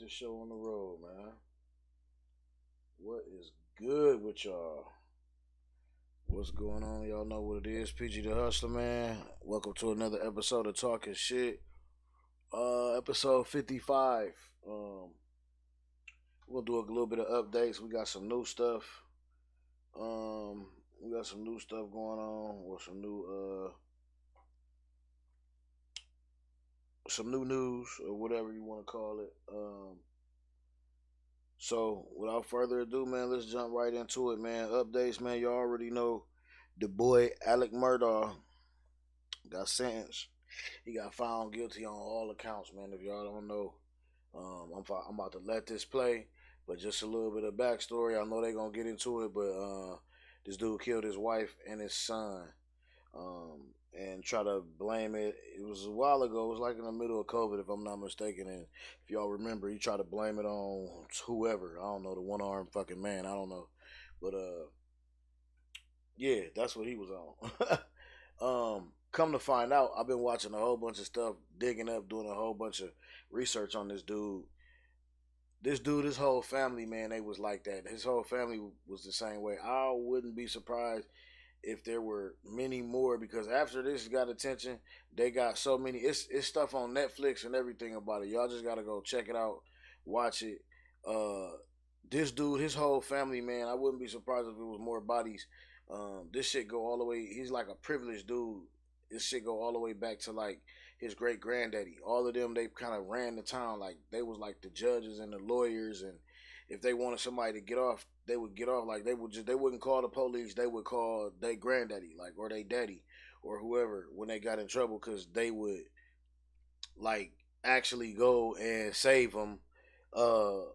this show on the road, man. What is good with y'all? What's going on? Y'all know what it is. PG the Hustler, man. Welcome to another episode of Talkin Shit. Episode 55. We'll do a little bit of updates. We got some new stuff. We got some new stuff going on, or some new news, or whatever you want to call it. So without further ado, man, let's jump right into it, man. Updates, man. You already know the boy Alec Murdaugh got sentenced. He got found guilty on all accounts, man. If y'all don't know, I'm about to let this play, but just a little bit of backstory. I know they're gonna get into it, but this dude killed his wife and his son, and try to blame it. It was a while ago. It was like in the middle of COVID, if I'm not mistaken. And if y'all remember, he tried to blame it on whoever. I don't know, the one-armed fucking man. I don't know, but yeah, that's what he was on. Come to find out, I've been watching a whole bunch of stuff, digging up, doing a whole bunch of research on this dude. His whole family, man, they was like that. His whole family was the same way. I wouldn't be surprised if there were many more, because after this got attention, they got so many. It's stuff on Netflix and everything about it. Y'all just gotta go check it out, watch it. This dude, his whole family, man, I wouldn't be surprised if it was more bodies. This shit go all the way. He's like a privileged dude. This shit go all the way back to like his great granddaddy. All of them, they kind of ran the town. Like they was like the judges and the lawyers, and if they wanted somebody to get off, they would get off. Like they wouldn't call the police. They would call their granddaddy, like, or their daddy, or whoever, when they got in trouble, because they would like actually go and save them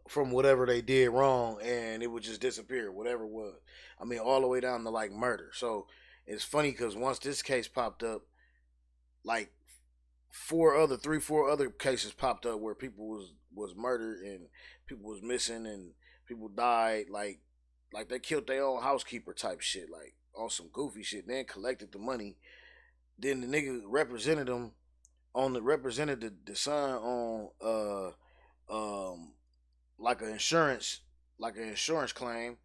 from whatever they did wrong, and it would just disappear, whatever it was. I mean, all the way down to like murder. So it's funny because once this case popped up, like 4 other cases popped up where people was murdered and people was missing and people died, like they killed their own housekeeper type shit, like on some goofy shit. Then collected the money. Then the nigga represented the son on like an insurance claim.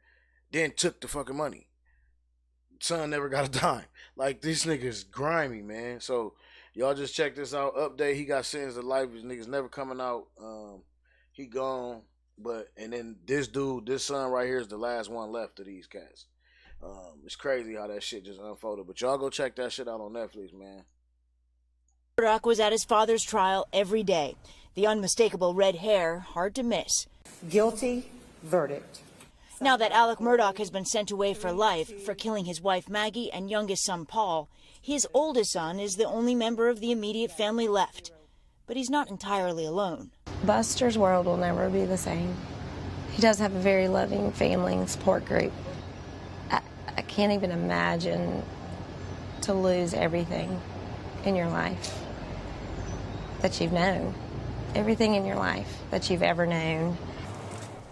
Then took the fucking money. Son never got a dime. Like, this nigga's grimy, man. So y'all just check this out. Update: he got sentenced to life. His niggas never coming out. He gone. And then this dude, this son right here, is the last one left of these cats. It's crazy how that shit just unfolded. But y'all go check that shit out on Netflix, man. Murdaugh was at his father's trial every day. The unmistakable red hair, hard to miss. Guilty verdict. Now that Alec Murdaugh has been sent away for life for killing his wife Maggie and youngest son Paul, his oldest son is the only member of the immediate family left. But he's not entirely alone. Buster's world will never be the same. He does have a very loving family and support group. I can't even imagine to lose everything in your life that you've known. Everything in your life that you've ever known.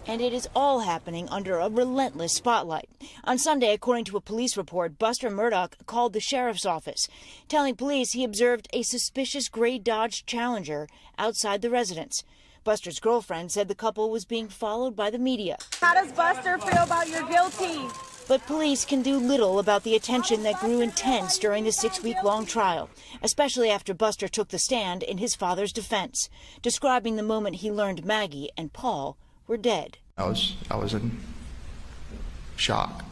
And it is all happening under a relentless spotlight. On Sunday, according to a police report, Buster Murdaugh called the sheriff's office, telling police he observed a suspicious gray Dodge Challenger outside the residence. Buster's girlfriend said the couple was being followed by the media. How does Buster feel about your guilty? But police can do little about the attention that grew intense during the 6-week-long trial, especially after Buster took the stand in his father's defense, describing the moment he learned Maggie and Paul were dead. I was in shock.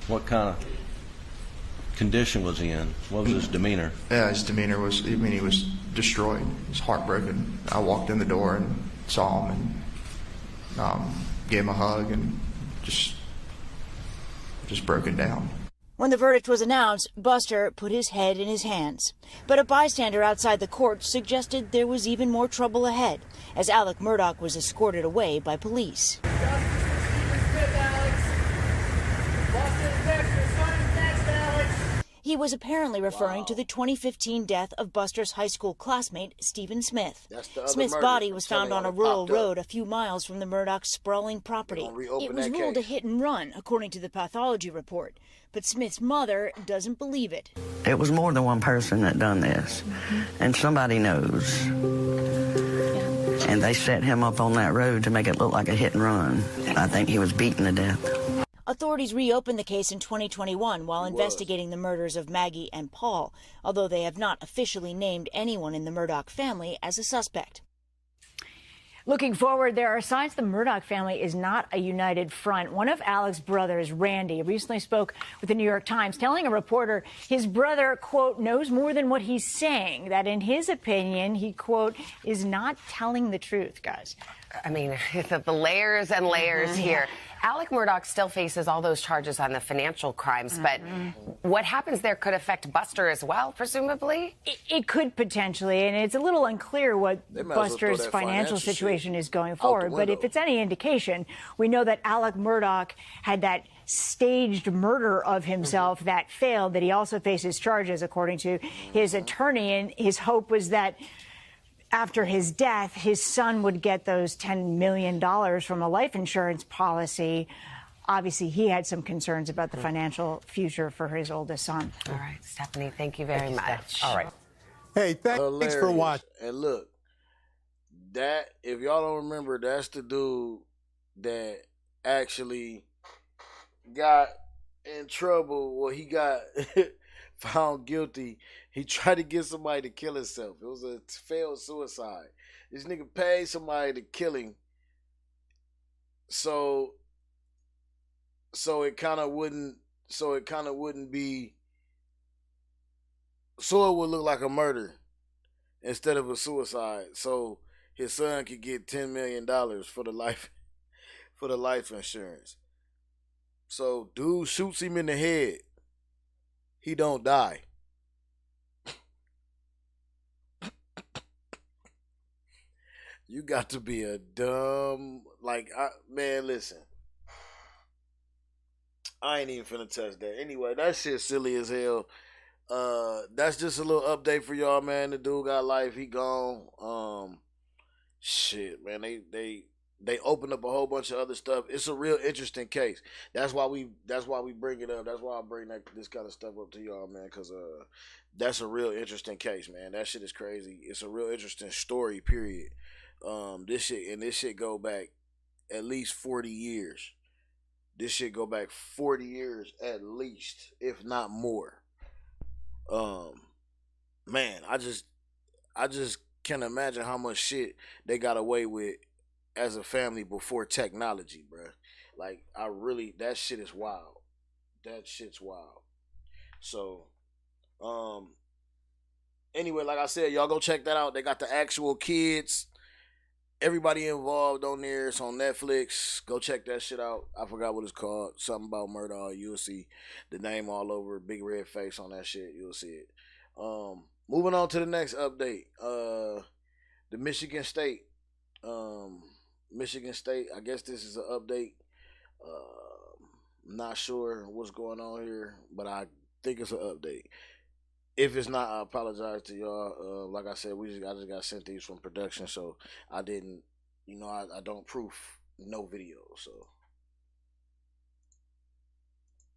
What kind of condition was he in? What was his demeanor? Yeah, his demeanor was, he was destroyed. He was heartbroken. I walked in the door and saw him and gave him a hug and just broken down. When the verdict was announced, Buster put his head in his hands. But a bystander outside the court suggested there was even more trouble ahead, as Alec Murdaugh was escorted away by police. He was apparently referring to the 2015 death of Buster's high school classmate, Stephen Smith. Smith's body was found on a rural road a few miles from the Murdaugh sprawling property. It was ruled a hit and run, according to the pathology report. But Smith's mother doesn't believe it. It was more than one person that done this, and somebody knows. and they set him up on that road to make it look like a hit and run. I think he was beaten to death. Authorities reopened the case in 2021 while investigating the murders of Maggie and Paul, although they have not officially named anyone in the Murdaugh family as a suspect. Looking forward, there are signs the Murdaugh family is not a united front. One of Alec's brothers, Randy, recently spoke with the New York Times, telling a reporter his brother, quote, knows more than what he's saying, that in his opinion, he, quote, is not telling the truth, guys. I mean, the layers and layers here. Alec Murdaugh still faces all those charges on the financial crimes, but what happens there could affect Buster as well, presumably? It could potentially, and it's a little unclear what Buster's financial situation is going forward. But if it's any indication, we know that Alec Murdaugh had that staged murder of himself that failed, that he also faces charges, according to his attorney, and his hope was that after his death, his son would get those $10 million from a life insurance policy. Obviously, he had some concerns about the financial future for his oldest son. All right, Stephanie, thank you very much. All right. Hey, thanks for watching. And look, that, if y'all don't remember, that's the dude that actually got in trouble. Well, he got found guilty. He tried to get somebody to kill himself. It was a failed suicide. This nigga paid somebody to kill him. So it kind of wouldn't be, so it would look like a murder instead of a suicide. So his son could get $10 million for the life insurance. So dude shoots him in the head. He don't die. You got to be a dumb, man, listen. I ain't even finna touch that. Anyway, that shit silly as hell. That's just a little update for y'all, man. The dude got life. He gone. Shit, man. They opened up a whole bunch of other stuff. It's a real interesting case. That's why we bring it up. That's why I bring this kind of stuff up to y'all, man, because that's a real interesting case, man. That shit is crazy. It's a real interesting story, period. This shit go back at least 40 years. This shit go back 40 years at least, if not more. Man, I just can't imagine how much shit they got away with as a family before technology, bruh. Like, that shit is wild. That shit's wild. So, anyway, like I said, y'all go check that out. They got the actual kids, everybody involved on there. It's on Netflix. Go check that shit out. I forgot what it's called. Something about Murdaugh. You'll see the name all over. Big red face on that shit. You'll see it. Moving on to the next update. The Michigan State. I guess this is an update. I'm not sure what's going on here, but I think it's an update. If it's not, I apologize to y'all. Like I said, I just got sent these from production, so I didn't, I don't proof no video, so.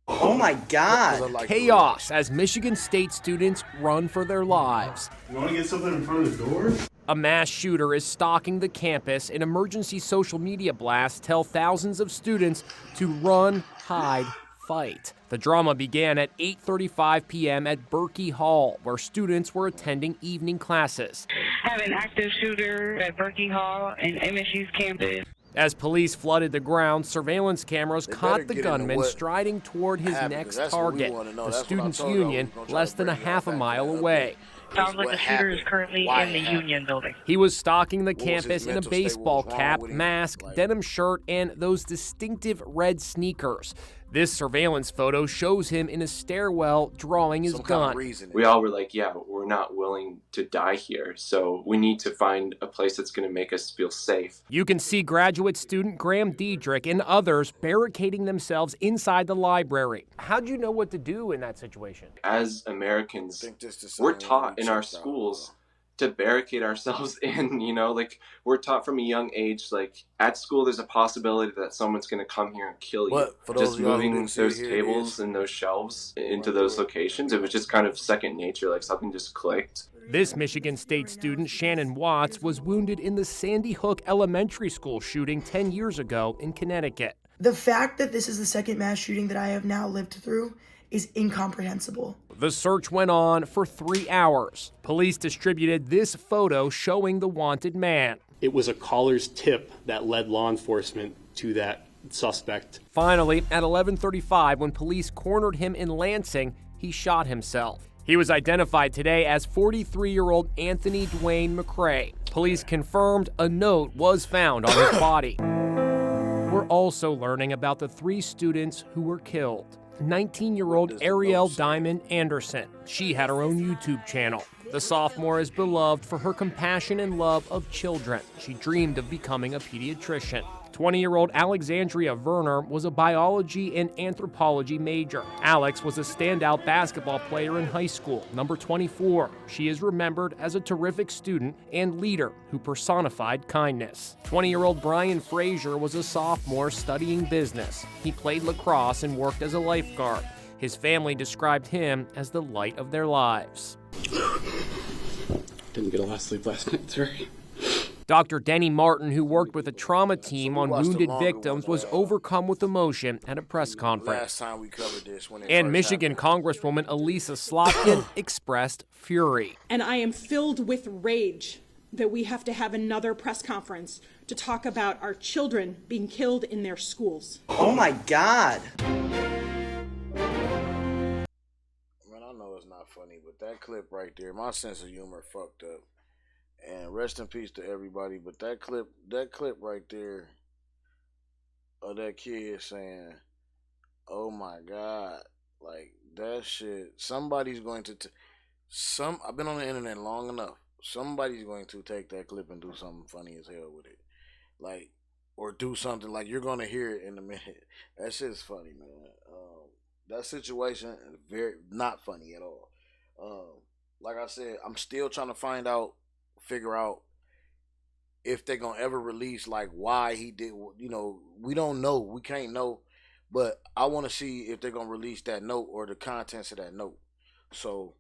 Oh my God! Chaos as Michigan State students run for their lives. You want to get something in front of the door? A mass shooter is stalking the campus, and emergency social media blasts tell thousands of students to run, hide, fight. The drama began at 8:35 p.m. at Berkey Hall, where students were attending evening classes. Have an active shooter at Berkey Hall and MSU's campus. As police flooded the ground, surveillance cameras caught the gunman striding toward his next target, the Students' Union, less than a half a mile away. Sounds like the shooter is currently in the Union building. He was stalking the campus in a baseball cap, mask, denim shirt, and those distinctive red sneakers. This surveillance photo shows him in a stairwell drawing his gun. We all were like, yeah, but we're not willing to die here, so we need to find a place that's going to make us feel safe. You can see graduate student Graham Diedrich and others barricading themselves inside the library. How'd you know what to do in that situation? As Americans, we're taught in our schools to barricade ourselves in, you know, like we're taught from a young age, like at school there's a possibility that someone's going to come here and kill you. But for Just moving those here, tables and those shelves into those locations, it was just kind of second nature, like something just clicked. This Michigan State student, Shannon Watts, was wounded in the Sandy Hook Elementary School shooting 10 years ago in Connecticut. The fact that this is the second mass shooting that I have now lived through is incomprehensible. The search went on for 3 hours. Police distributed this photo showing the wanted man. It was a caller's tip that led law enforcement to that suspect. Finally, at 11:35, when police cornered him in Lansing, he shot himself. He was identified today as 43-year-old Anthony Dwayne McCrae. Police confirmed a note was found on his body. We're also learning about the 3 students who were killed. 19-year-old Ariel Diamond Anderson. She had her own YouTube channel. The sophomore is beloved for her compassion and love of children. She dreamed of becoming a pediatrician. 20-year-old Alexandria Verner was a biology and anthropology major. Alex was a standout basketball player in high school, number 24. She is remembered as a terrific student and leader who personified kindness. 20-year-old Brian Frazier was a sophomore studying business. He played lacrosse and worked as a lifeguard. His family described him as the light of their lives. Didn't get a lot of sleep last night, sorry. Dr. Denny Martin, who worked with a trauma team on wounded victims, was overcome with emotion at a press conference. Last time we covered this, when it and first Michigan happened. Congresswoman Elisa Slotkin expressed fury. And I am filled with rage that we have to have another press conference to talk about our children being killed in their schools. Oh my God. Man, I know it's not funny, but that clip right there, my sense of humor fucked up. And rest in peace to everybody, but that clip right there of that kid saying, "Oh my God," like that shit. Somebody's going to I've been on the internet long enough. Somebody's going to take that clip and do something funny as hell with it, like, or do something like you're gonna hear it in a minute. That shit's funny, man. That situation is very not funny at all. Like I said, I'm still trying to figure out if they're gonna ever release like why he did. You know, we don't know, we can't know, but I want to see if they're gonna release that note or the contents of that note. So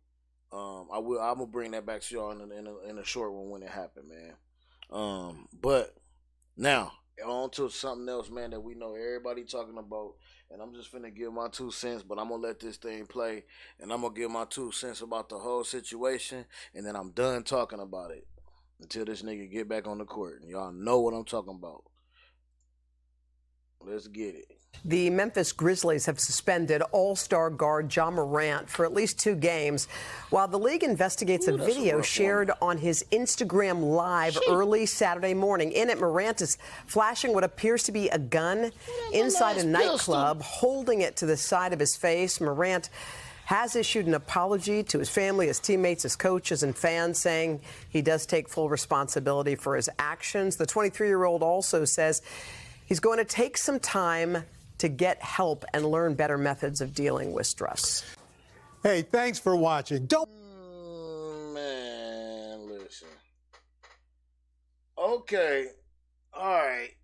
I'm gonna bring that back to y'all in a short one when it happened, man. But now on to something else, man, that we know everybody talking about, and I'm just finna give my 2 cents, but I'm gonna let this thing play, and I'm gonna give my 2 cents about the whole situation, and then I'm done talking about it until this nigga get back on the court, and y'all know what I'm talking about. Let's get it. The Memphis Grizzlies have suspended all-star guard Ja Morant for at least 2 games, while the league investigates a video shared on his Instagram Live early Saturday morning. In it, Morant is flashing what appears to be a gun inside a nightclub, holding it to the side of his face. Morant has issued an apology to his family, his teammates, his coaches, and fans, saying he does take full responsibility for his actions. The 23-year-old also says he's going to take some time to get help and learn better methods of dealing with stress. Hey, thanks for watching. Man, listen. Okay. All right.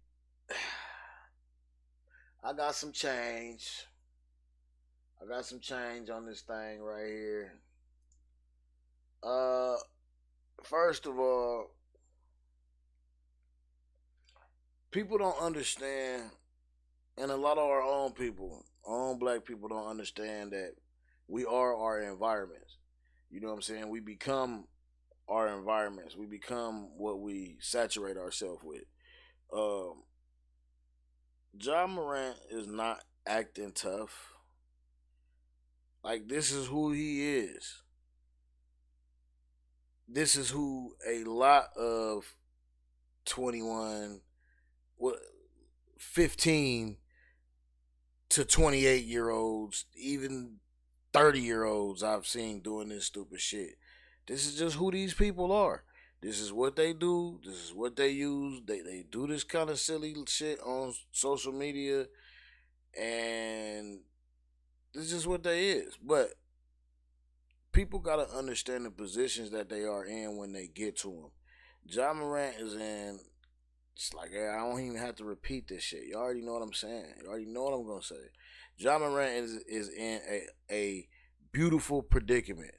I got some change. On this thing right here. First of all, people don't understand, and a lot of our own black people don't understand that we are our environments. You know what I'm saying? We become our environments. We become what we saturate ourselves with. Ja Morant is not acting tough. Like, this is who he is. This is who a lot of 15 to 28-year-olds, even 30-year-olds I've seen doing this stupid shit. This is just who these people are. This is what they do. This is what they use. They do this kind of silly shit on social media, and this is what they is. But people gotta understand the positions that they are in when they get to them. Ja Morant is in. It's like I don't even have to repeat this shit. You already know what I'm saying. You already know what I'm gonna say. Ja Morant is in a beautiful predicament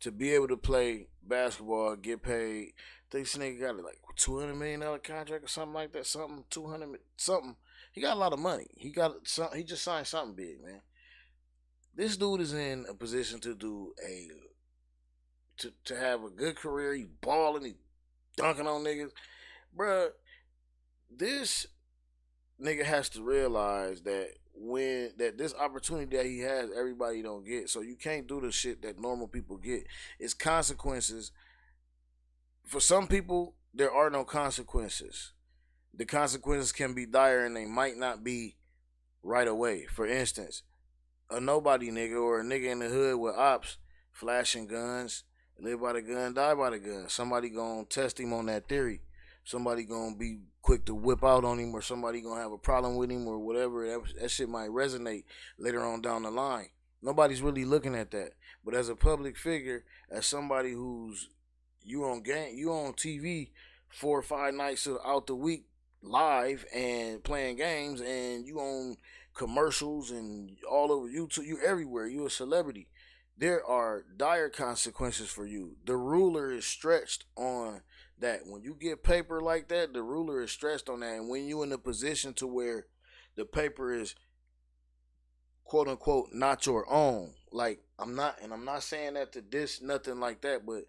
to be able to play basketball, get paid. I think this nigga got like $200 million contract or something like that. Something 200 something. He got a lot of money. He just signed something big, man. This dude is in a position to do to have a good career. He's balling. He's dunking on niggas, bruh. This nigga has to realize that this opportunity that he has, everybody don't get. So you can't do the shit that normal people get. It's consequences. For some people, there are no consequences. The consequences can be dire and they might not be right away. For instance, a nobody nigga or a nigga in the hood with ops flashing guns, live by the gun, die by the gun. Somebody gonna test him on that theory. Somebody gonna be quick to whip out on him, or somebody gonna have a problem with him, or whatever. That shit might resonate later on down the line. Nobody's really looking at that. But as a public figure, as somebody who's you on TV 4 or 5 nights out the week live and playing games, and you on commercials and all over YouTube, you everywhere. You a celebrity. There are dire consequences for you. The ruler is stretched on that. When you get paper like that, the ruler is stretched on that. And when you in a position to where the paper is quote unquote not your own, like I'm not saying that to diss nothing like that, but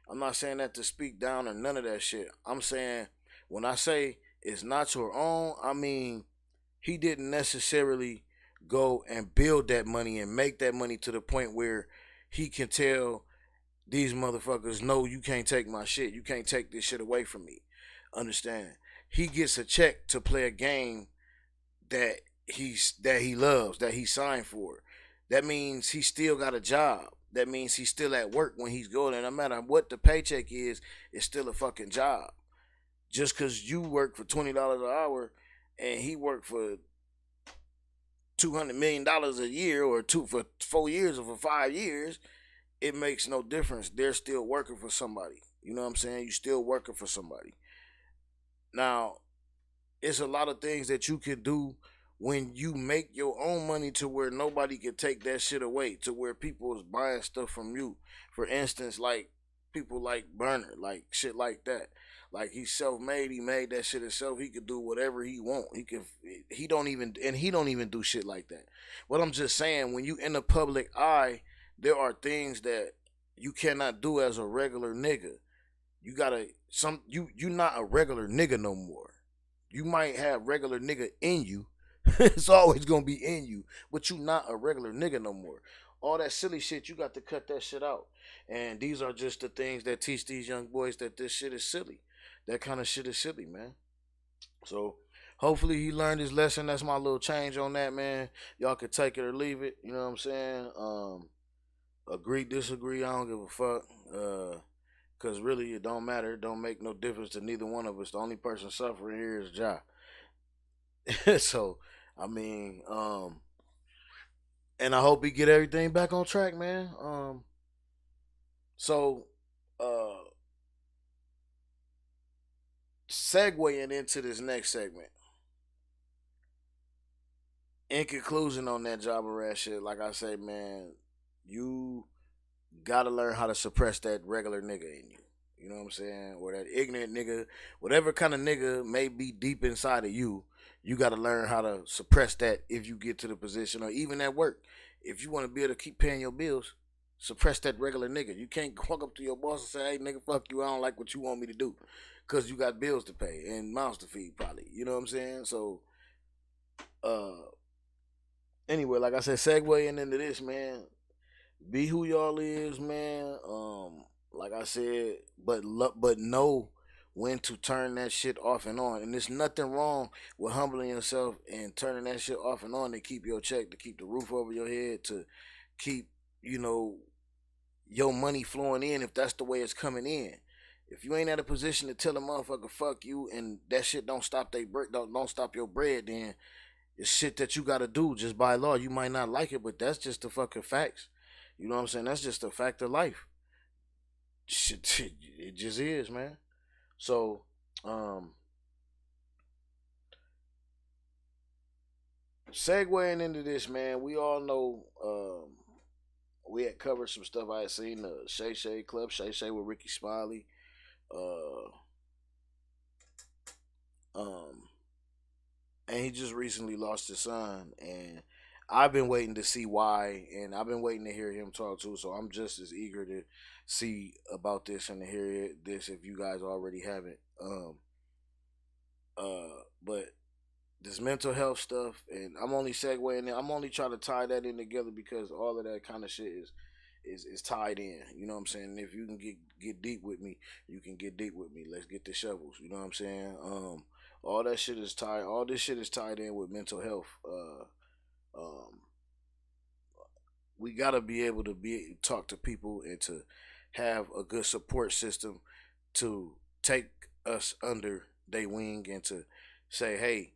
I'm not saying that to speak down or none of that shit. I'm saying when I say it's not your own, I mean he didn't necessarily go and build that money and make that money to the point where he can tell these motherfuckers, no, you can't take my shit. You can't take this shit away from me. Understand? He gets a check to play a game that he loves, that he signed for. That means he still got a job. That means he's still at work when he's going. And no matter what the paycheck is, it's still a fucking job. Just because you work for $20 an hour and he worked for $200 million a year, or for 4 years or for 5 years, it makes no difference. They're still working for somebody. You know what I'm saying? You're still working for somebody. Now, it's a lot of things that you can do when you make your own money to where nobody can take that shit away, to where people is buying stuff from you. For instance, like people like Burner, like shit like that. Like he's self-made, he made that shit himself. He could do whatever he want. He don't even do shit like that. But I'm just saying, when you in the public eye, there are things that you cannot do as a regular nigga. You're not a regular nigga no more. You might have regular nigga in you. It's always gonna be in you, but you not a regular nigga no more. All that silly shit, you got to cut that shit out. And these are just the things that teach these young boys that this shit is silly. That kind of shit is silly, man. So hopefully he learned his lesson. That's my little change on that, man. Y'all can take it or leave it. You know what I'm saying? Agree, disagree, I don't give a fuck. Cause really it don't matter. It don't make no difference to neither one of us. The only person suffering here is Ja. So, I mean, and I hope he get everything back on track, man. Segueing into this next segment. In conclusion on that Ja Morant shit, like I say, man, you gotta learn how to suppress that regular nigga in you. You know what I'm saying? Or that ignorant nigga, whatever kind of nigga may be deep inside of you, you gotta learn how to suppress that if you get to the position, or even at work. If you want to be able to keep paying your bills, suppress that regular nigga. You can't walk up to your boss and say, hey, nigga, fuck you, I don't like what you want me to do. Because you got bills to pay and mouths to feed, probably. You know what I'm saying? So, anyway, like I said, segueing into this, man, be who y'all is, man. Like I said, but know when to turn that shit off and on. And there's nothing wrong with humbling yourself and turning that shit off and on to keep your check, to keep the roof over your head, to keep, your money flowing in if that's the way it's coming in. If you ain't at a position to tell a motherfucker fuck you and that shit don't stop don't stop your bread, then it's shit that you gotta do just by law. You might not like it, but that's just the fucking facts. You know what I'm saying? That's just a fact of life. Shit, it just is, man. So, segueing into this, man, we all know we had covered some stuff I had seen, the Shay Shay Club, Shay Shay with Rickey Smiley. And he just recently lost his son, and I've been waiting to see why, and I've been waiting to hear him talk too, so I'm just as eager to see about this and to hear this if you guys already haven't. But this mental health stuff, and I'm only segueing in, I'm only trying to tie that in together because all of that kind of shit is tied in. You know what I'm saying? If you can get deep with me, you can get deep with me. Let's get the shovels. You know what I'm saying? All that shit is tied. All this shit is tied in with mental health. We gotta be able to talk to people and to have a good support system to take us under their wing and to say, hey,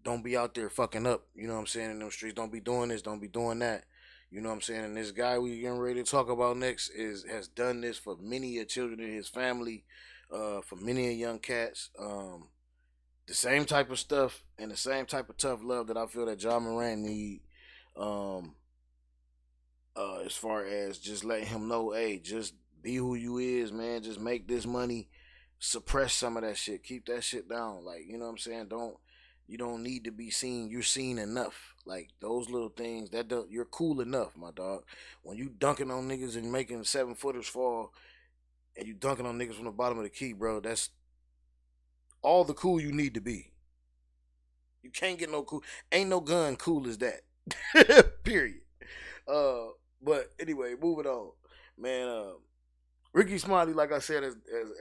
don't be out there fucking up. You know what I'm saying? In them streets, don't be doing this, don't be doing that. You know what I'm saying? And this guy we getting ready to talk about next has done this for many children in his family, for many young cats. The same type of stuff and the same type of tough love that I feel that Ja Morant need, as far as just letting him know, hey, just be who you is, man. Just make this money, suppress some of that shit, keep that shit down. Like, you know what I'm saying? You don't need to be seen. You're seen enough. Like those little things you're cool enough, my dog. When you dunking on niggas and making 7-footers fall, and you dunking on niggas from the bottom of the key, bro, that's all the cool you need to be. You can't get no cool. Ain't no gun cool as that. Period. But anyway, moving on, man. Rickey Smiley, like I said,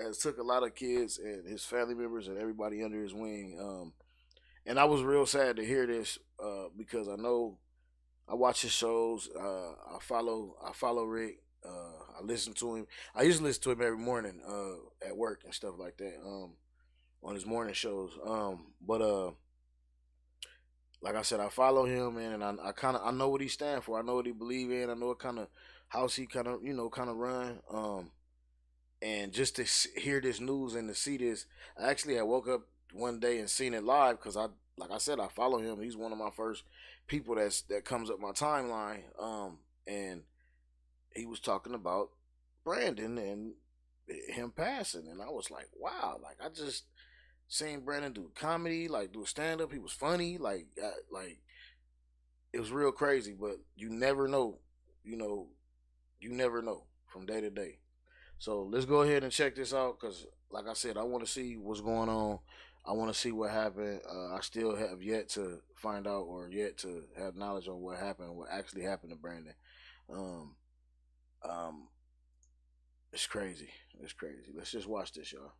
has took a lot of kids and his family members and everybody under his wing. And I was real sad to hear this because I know I watch his shows. I follow Rick. I listen to him. I used to listen to him every morning at work and stuff like that. On his morning shows. But like I said, I follow him, man, and I know what he stand for. I know what he believe in. I know what kind of house he kind of run. And just to hear this news and to see this, I actually had woke up one day and seen it live because like I said, I follow him. He's one of my first people that comes up my timeline. And he was talking about Brandon and him passing, and I was like, wow, like I just seen Brandon do comedy, like do stand up. He was funny, like it was real crazy. But you never know, you never know from day to day. So let's go ahead and check this out because, like I said, I want to see what's going on. I want to see what happened. I still have yet to find out or yet to have knowledge on what happened, what actually happened to Brandon. It's crazy. It's crazy. Let's just watch this, y'all.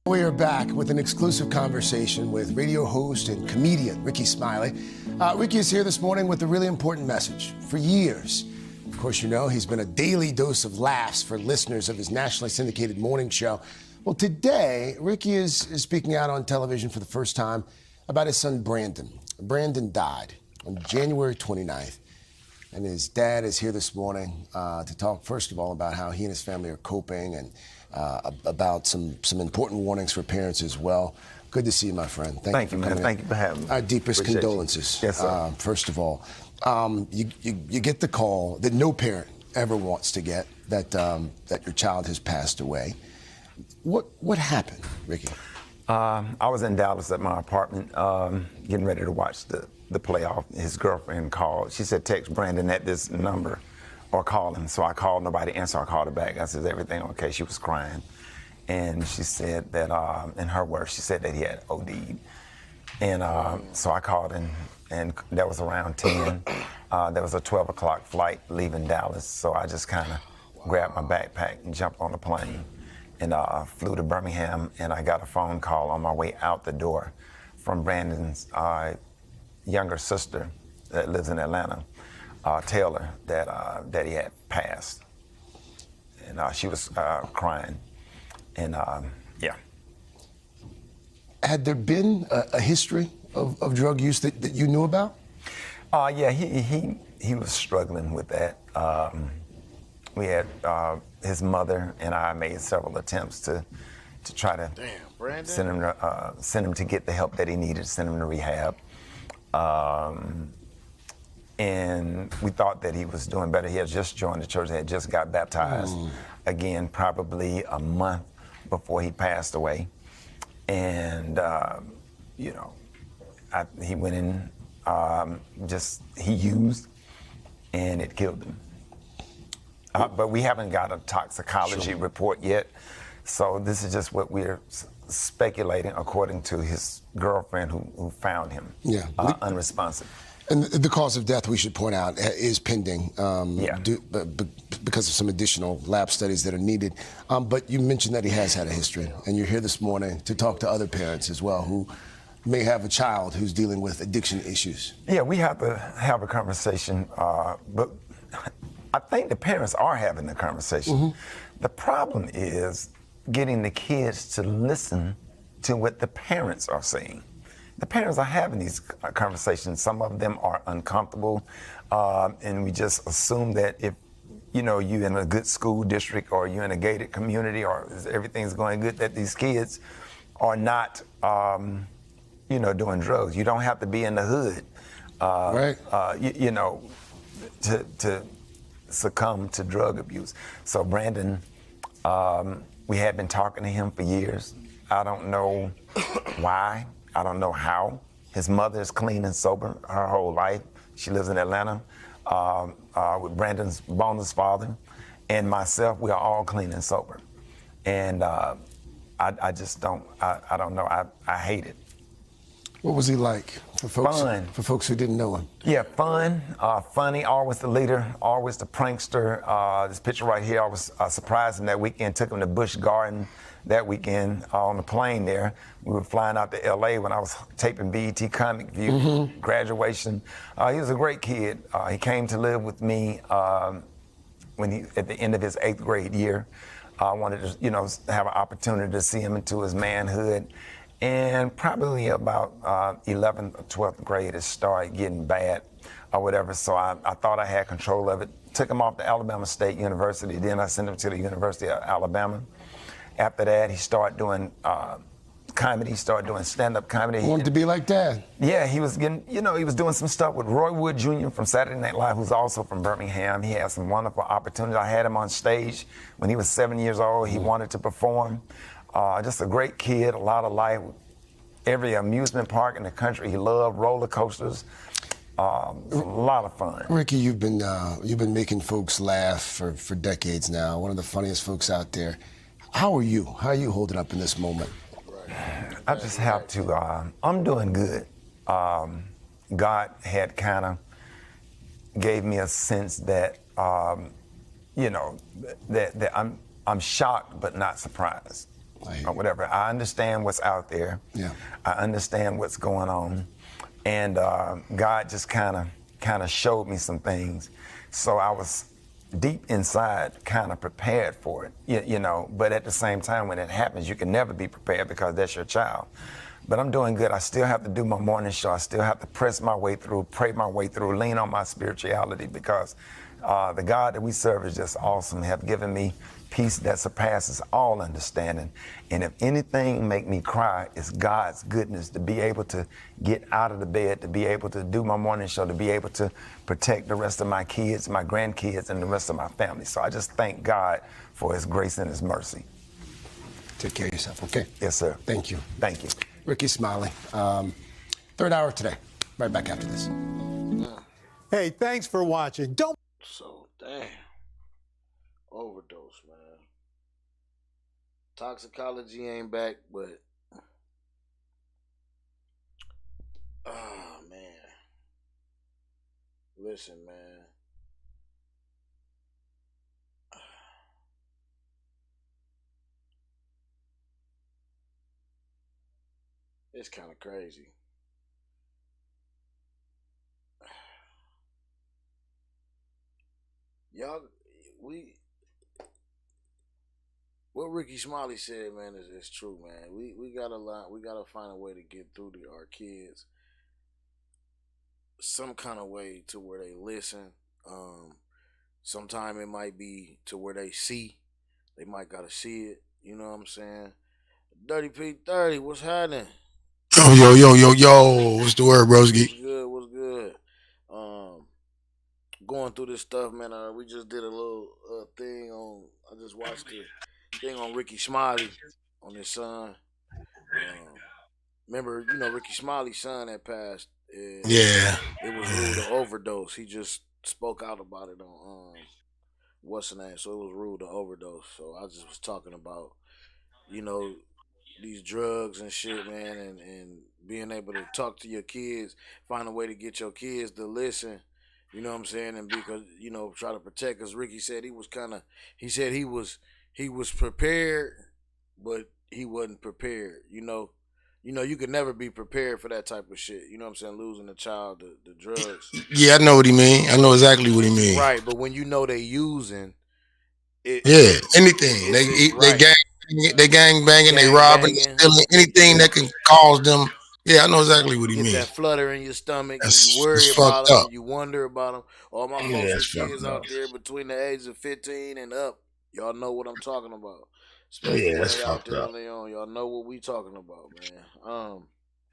We are back with an exclusive conversation with radio host and comedian Rickey Smiley. Rickey is here this morning with a really important message. For years, of course, he's been a daily dose of laughs for listeners of his nationally syndicated morning show. Well, today, Rickey is speaking out on television for the first time about his son, Brandon. Brandon died on January 29th, and his dad is here this morning to talk, first of all, about how he and his family are coping and about some important warnings for parents as well. Good to see you, my friend. Thank you, man. Thank you for having me. Our deepest condolences. Yes, sir. First of all, you get the call that no parent ever wants to get that your child has passed away. What happened, Rickey? I was in Dallas at my apartment getting ready to watch the playoff. His girlfriend called. She said, text Brandon at this number or call him. So I called, nobody answered. I called her back. I said, is everything okay? She was crying. And she said that, in her words, she said that he had OD'd. And so I called and that was around 10. There was a 12 o'clock flight leaving Dallas. So I just kind of grabbed my backpack and jumped on the plane and flew to Birmingham. And I got a phone call on my way out the door from Brandon's younger sister that lives in Atlanta, Taylor, that he had passed. And she was crying. And yeah. Had there been a history of drug use that you knew about? Yeah, he was struggling with that. We had his mother and I made several attempts to try to send him to get the help that he needed, send him to rehab. And we thought that he was doing better. He had just joined the church, had just got baptized again, probably a month before he passed away. And, you know, he went in, he used, and it killed him. But we haven't got a toxicology report yet. So this is just what we're speculating according to his girlfriend who found him unresponsive. And the cause of death, we should point out, is pending because of some additional lab studies that are needed. But you mentioned that he has had a history, and you're here this morning to talk to other parents as well who may have a child who's dealing with addiction issues. Yeah, we have to have a conversation, but I think the parents are having the conversation. The problem is getting the kids to listen to what the parents are saying. The parents are having these conversations. Some of them are uncomfortable, and we just assume that if you're in a good school district or you're in a gated community or everything's going good, that these kids are not, doing drugs. You don't have to be in the hood, to succumb to drug abuse. So Brandon, we had been talking to him for years. I don't know why. I don't know how. His mother is clean and sober her whole life. She lives in Atlanta with Brandon's bonus father. And myself, we are all clean and sober. And I just don't, I don't know. I hate it. What was he like for folks? Fun. For folks who didn't know him. Yeah, fun, funny, always the leader, always the prankster. This picture right here, I was surprised him that weekend, took him to Busch Garden that weekend on the plane there. We were flying out to LA when I was taping BET Comic View, graduation. He was a great kid. He came to live with me at the end of his 8th grade year. I wanted to, have an opportunity to see him into his manhood. And probably about 11th or 12th grade, it started getting bad or whatever. So I thought I had control of it. Took him off to Alabama State University. Then I sent him to the University of Alabama. After that, he started doing comedy. He started doing stand-up comedy. He wanted to be like Dad. Yeah, he was getting, he was doing some stuff with Roy Wood Jr. from Saturday Night Live, who's also from Birmingham. He had some wonderful opportunities. I had him on stage when he was 7 years old. He wanted to perform. Just a great kid, a lot of life. Every amusement park in the country, he loved roller coasters. A lot of fun. Rickey, you've been making folks laugh for decades now. One of the funniest folks out there. How are you? How are you holding up in this moment? I just have to. I'm doing good. God had kind of gave me a sense that that I'm shocked but not surprised. Or whatever. I understand what's out there. Yeah. I understand what's going on, and God just kind of showed me some things. So I was deep inside kind of prepared for it, But at the same time, when it happens, you can never be prepared because that's your child. But I'm doing good. I still have to do my morning show. I still have to press my way through, pray my way through, lean on my spirituality because the God that we serve is just awesome. Have given me peace that surpasses all understanding. And if anything make me cry, it's God's goodness to be able to get out of the bed, to be able to do my morning show, to be able to protect the rest of my kids, my grandkids, and the rest of my family. So I just thank God for his grace and his mercy. Take care of yourself, okay? Yes, sir. Thank you. Thank you. Rickey Smiley. Third hour today. Right back after this. Hey, thanks for watching. Don't. So, damn. Overdose, man. Toxicology ain't back, but man. Listen, man. It's kind of crazy. Y'all, what Rickey Smiley said, man, is true, man. We gotta find a way to get through to our kids. some kind of way to where they listen. Sometime it might be to where they see. They might gotta see it. You know what I'm saying? Dirty P30, what's happening? Yo. What's the word, broski? What's good? What's good? Going through this stuff, man. We just did a little thing on. I just watched the thing on Rickey Smiley on his son. Remember, Rickey Smiley's son that passed. Yeah. It was ruled an overdose. He just spoke out about it on what's the name. So it was ruled an overdose. So I just was talking about, these drugs and shit, man, and being able to talk to your kids, find a way to get your kids to listen. You know what I'm saying? And because, try to protect. Because Rickey said he was prepared, but he wasn't prepared. You could never be prepared for that type of shit. You know what I'm saying? Losing a child to drugs. Yeah, I know what he mean. I know exactly what he mean. Right, but when they using it, anything. They gang banging, they robbing, they stealing, anything that can cause them. Yeah, I know exactly what he mean. That flutter in your stomach, and That's you worry about fucked them, up. you wonder about them. All my Yeah, folks that's with kids fucked out up. there between the ages of 15 and up, y'all know what I'm talking about. Especially Yeah, when that's they out fucked there up. on their own, y'all know what we talking about, man.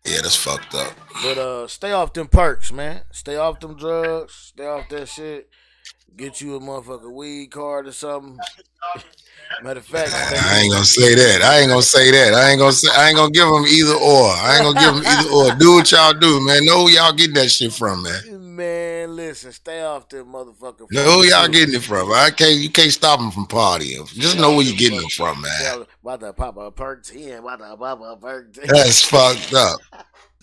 Yeah, that's fucked up. But stay off them perks, man. Stay off them drugs. Stay off that shit. Get you a motherfucking weed card or something. Matter of fact, I ain't gonna say that. I ain't gonna give them either or. I ain't gonna give them either or. Do what y'all do, man. Know who y'all getting that shit from, man. Man, listen, stay off them motherfucking. Know who y'all getting it from. You can't stop them from partying. Just know where you getting them from, man. About to pop a perk 10. About to pop a perk 10. That's fucked up.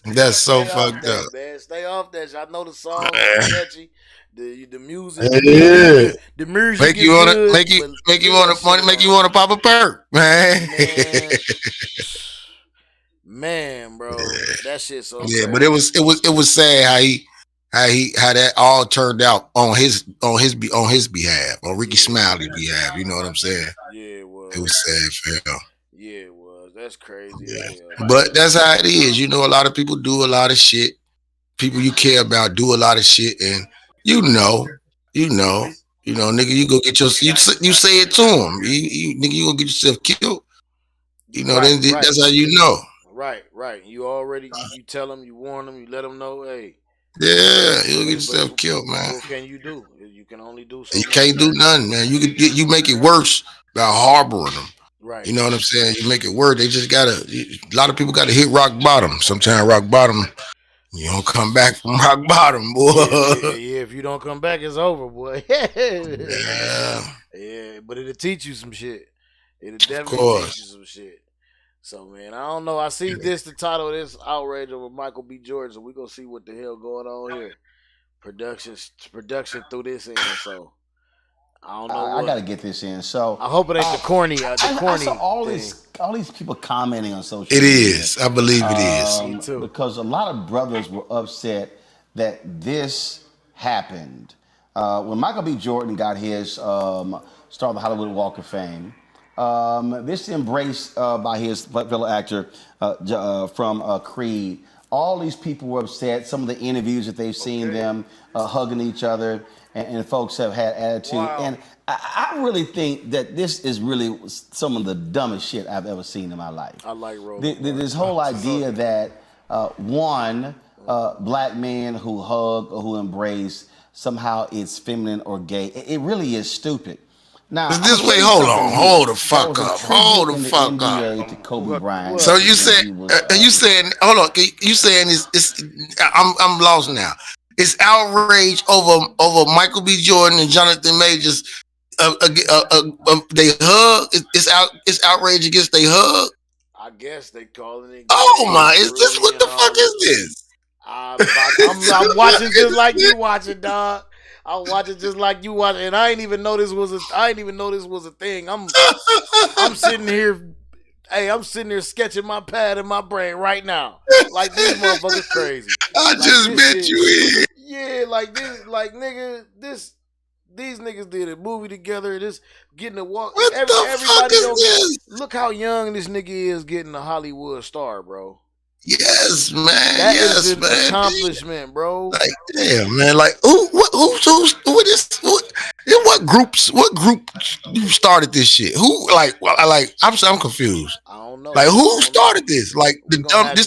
That's so fucked up. Man. Stay off that shit. I know the song is catchy. The music, Yeah. the music Make you wanna pop a perk, man. Man, bro, that shit so yeah, crazy. But it was sad how that all turned out on his behalf, on Rickey Smiley's behalf. You know what I'm saying? Yeah, it was. It was sad for him. Yeah, it was. That's crazy. Yeah. But that's how it is. A lot of people do a lot of shit. People you care about do a lot of shit, and nigga, you go get you say it to him. Nigga, you gonna get yourself killed. That's how you know. Right. You already you tell them, you warn them, you let them know, hey. Yeah, you'll get yourself killed, man. What can you do? You can only do so You much. can't do nothing, man. You make it worse by harboring them. Right. You know what I'm saying? You make it worse. They just a lot of people gotta hit rock bottom. Sometimes rock bottom, you don't come back from rock bottom, boy. Yeah, if you don't come back, it's over, boy. Yeah, but it'll teach you some shit. It'll definitely teach you some shit. So, man, I don't know. I see the title of this outrage over Michael B. Jordan, so we're going to see what the hell going on here. Production through this end, so I don't know. I got to get this in. So I hope it ain't the corny. I saw all these people commenting on social media. It is. I believe it is. Me too. Because a lot of brothers were upset that this happened. When Michael B. Jordan got his Star of the Hollywood Walk of Fame, this embrace by his fellow actor from Creed. All these people were upset. Some of the interviews that they've seen them hugging each other, and folks have had attitude. Wow. And I really think that this is really some of the dumbest shit I've ever seen in my life. I like this whole idea that one black man who hug or who embrace somehow it's feminine or gay. It really is stupid. Now, this way, hold the fuck up. To Kobe Bryant. So you saying, hold on, you saying it's I'm lost now. It's outrage over Michael B. Jordan and Jonathan Majors. They hug. It's outrage against they hug. I guess they calling it. Oh my! Is this what the fuck is this? I'm watching just like you watching, dog. I'm watching just like you watching, and I didn't even know this was a thing. I'm sitting here, I'm sitting here sketching my pad in my brain right now. Like these motherfuckers crazy. I just met you in. Yeah, like this, like nigga, these niggas did a movie together. This getting a walk. Everybody don't get. Look how young this nigga is getting a Hollywood star, bro. Yes, man. That is an man. accomplishment, bro. Like, damn, man. Like, what group you started this shit? Who, I'm confused. I don't know. Like, who started this? Like,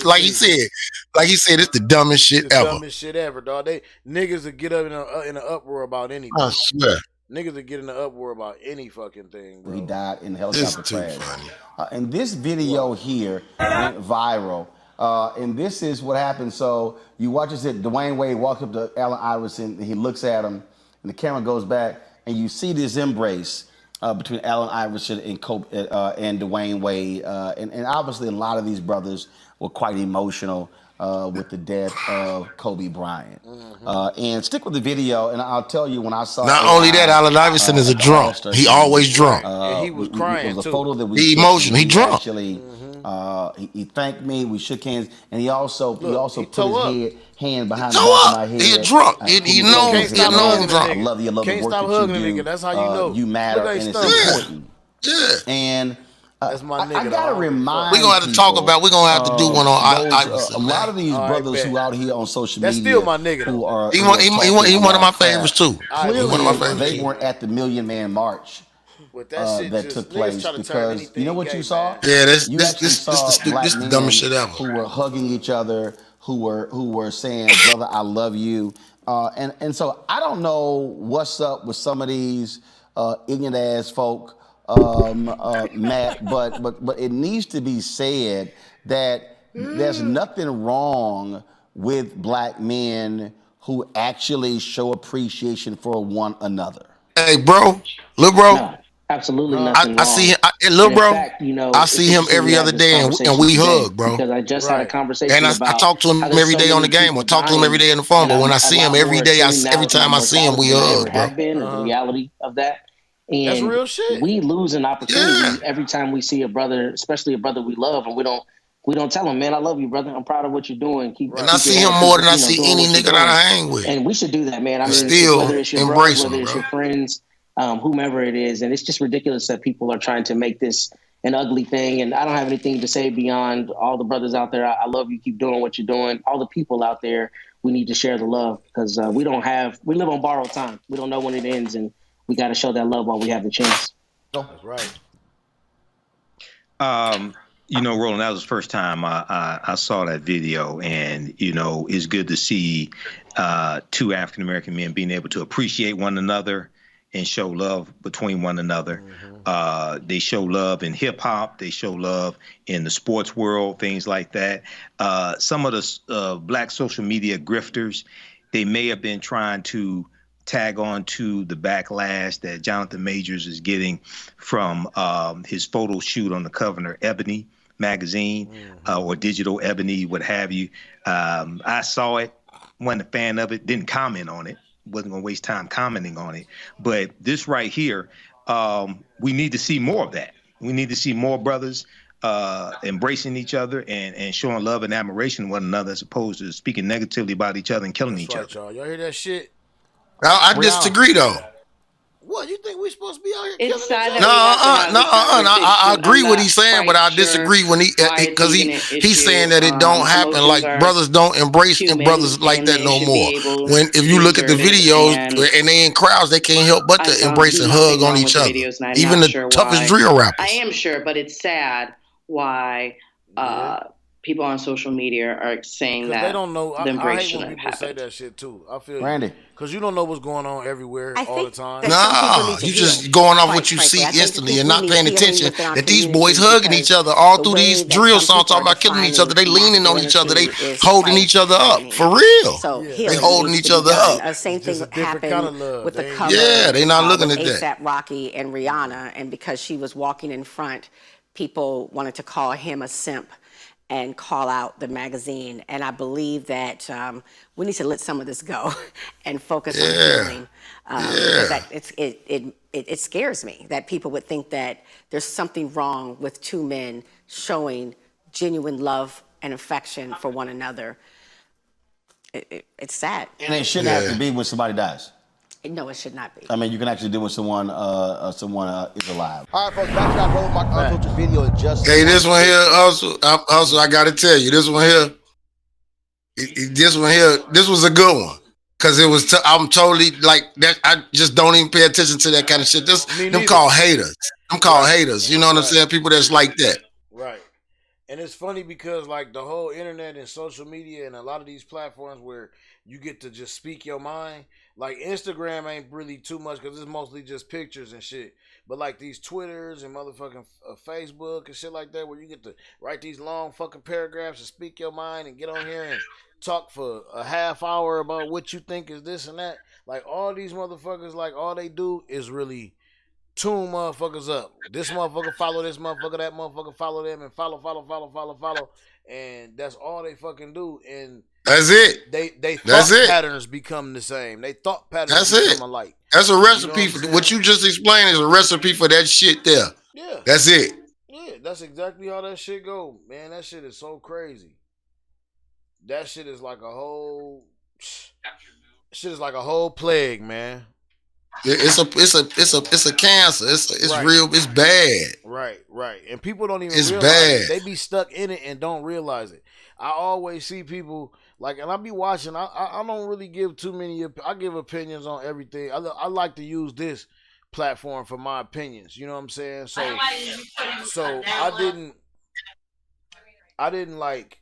like he said, it's the dumbest shit the ever. Dumbest shit ever, dog. Niggas would get up in an uproar about anything. I swear. Niggas would get in an uproar about any fucking thing, bro. He died in a helicopter crash. And this video here went viral. And this is what happened. So you watch this, Dwayne Wade walks up to Allen Iverson, and he looks at him, and the camera goes back, and you see this embrace between Allen Iverson and Dwayne Wade. And obviously a lot of these brothers were quite emotional with the death of Kobe Bryant. And stick with the video, and I'll tell you, when I saw Not only that, Allen Iverson is a drunk. He always drunk. And he was crying, it was a too. photo that we He took, emotional. He drunk. Actually, he thanked me. We shook hands, and he also put his hand behind the back of my head. He a drunk. He knows drunk. I love you. I love the Can't work stop that hugging you a do. nigga. That's how you know. You matter, and it's important. Yeah. And that's my nigga. I gotta remind we're gonna have to talk about. We're gonna have to do one on Iverson. A lot of these brothers who out here on social media. That's still my nigga. Who are he one of my favorites too. Clearly, one of my favorites. They weren't at the Million Man March. That took place because you know what you saw? Yeah, this the dumbest shit ever. Who were hugging each other, who were saying, "Brother, I love you," and so I don't know what's up with some of these ignorant ass folk, Matt, but it needs to be said that there's nothing wrong with black men who actually show appreciation for one another. Hey, bro, little bro. No, absolutely nothing I see him, wrong. bro. Fact, I see him every other day, and we hug, bro. Because I just had a conversation and I talk to him every day on the game. I talk to him every day on the phone. But when I see him every day, every time I see him, we hug, bro. Have been the reality of that. And that's real shit. We lose an opportunity every time we see a brother, especially a brother we love, and we don't tell him, man, I love you, brother. I'm proud of what you're doing. And I see him more than I see any nigga that I hang with. And we should do that, man. I mean, still whether it's your embrace brother, whether it's your friends, whomever it is, and it's just ridiculous that people are trying to make this an ugly thing. And I don't have anything to say beyond all the brothers out there. I love you. Keep doing what you're doing. All the people out there, we need to share the love because we live on borrowed time. We don't know when it ends, and we got to show that love while we have the chance. That's right. You know, Roland, that was the first time I saw that video, and you know, it's good to see two African American men being able to appreciate one another and show love between one another. They show love in hip hop. They show love in the sports world, things like that. Some of the black social media grifters, they may have been trying to tag on to the backlash that Jonathan Majors is getting from his photo shoot on the cover of Ebony magazine or Digital Ebony, what have you. I saw it, wasn't a fan of it, didn't comment on it, wasn't going to waste time commenting on it. But this right here, we need to see more of that. We need to see more brothers embracing each other and showing love and admiration to one another as opposed to speaking negatively about each other and killing each other. Y'all hear that shit? I disagree though. What, you think we supposed to be out here killing each other? I agree what he's saying, but I disagree when because he's saying that it don't happen. Like brothers don't embrace brothers like that no more. When if you look at the videos and they in crowds, they can't help but to embrace and hug on each other. Even the toughest drill rappers. I am sure, but it's sad why people on social media are saying that they don't know. I hate when people happened. say that shit too. I feel Randy, because you don't know what's going on everywhere all the time. Nah, you just going off what you see instantly and not paying attention that these boys hugging each other all through these drill songs talking about killing each other. They leaning on each other. They holding each other up for real. So they holding each other up. Same thing happened with the cover. Yeah, they not looking at that. A$AP Rocky and Rihanna, and because she was walking in front, people wanted to call him a simp and call out the magazine. And I believe that we need to let some of this go and focus on healing. Because it scares me that people would think that there's something wrong with two men showing genuine love and affection for one another. It's sad. And it shouldn't have to be when somebody dies. No, it should not be. I mean, you can actually do when someone is alive. All right, folks, back to that road mark unfiltered video that just. Hey, this one here also I got to tell you, this one here, this was a good one. Cause it was, I'm totally like that. I just don't even pay attention to that kind of shit. Them called haters. Them called haters. You know what I'm saying? People that's like that. Right. And it's funny because like the whole internet and social media and a lot of these platforms where you get to just speak your mind. Like Instagram ain't really too much because it's mostly just pictures and shit. But like these Twitters and motherfucking Facebook and shit like that, where you get to write these long fucking paragraphs and speak your mind and get on here and talk for a half hour about what you think is this and that. Like all these motherfuckers, like all they do is really tune motherfuckers up. This motherfucker follow this motherfucker, that motherfucker follow them, and follow. And that's all they fucking do. And that's it. They thought patterns become the same. They thought patterns become alike. That's a recipe for what you just explained is a recipe for that shit there. Yeah. That's it. Yeah, that's exactly how that shit go. Man, that shit is so crazy. That shit is like a whole plague, man. It's a cancer. It's right. Real. It's bad. Right. And people don't even realize bad. It. They be stuck in it and don't realize it. I always see people like, and I be watching. I don't really give too many. I give opinions on everything. I like to use this platform for my opinions. You know what I'm saying? So I didn't like.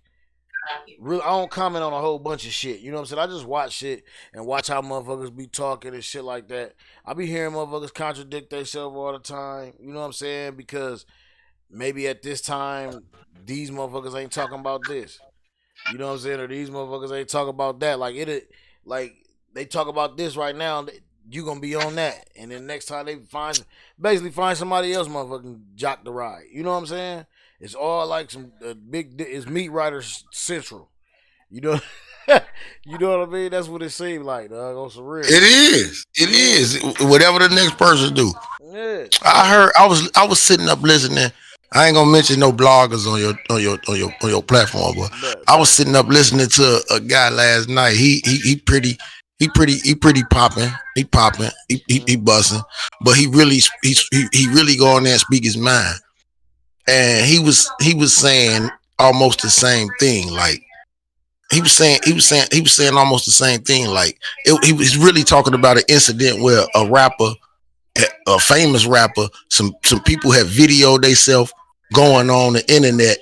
Really, I don't comment on a whole bunch of shit. You know what I'm saying? I just watch shit and watch how motherfuckers be talking and shit like that. I be hearing motherfuckers contradict themselves all the time. You know what I'm saying? Because maybe at this time, these motherfuckers ain't talking about this. You know what I'm saying? Or these motherfuckers ain't talking about that. Like they talk about this right now, you gonna be on that. And then next time they basically find somebody else motherfucking jock the ride. You know what I'm saying? It's all like some it's Meat Riders Central. You know you know what I mean? That's what it seemed like, dog, on some real. It is. Whatever the next person do. Yeah. I was sitting up listening. I ain't gonna mention no bloggers on your platform, but I was sitting up listening to a guy last night. He pretty popping. He popping. He busting. But he really go on there and speak his mind. And he was saying almost the same thing. Like he was saying almost the same thing. Like he was really talking about an incident where a famous rapper, some people had videoed themselves going on the internet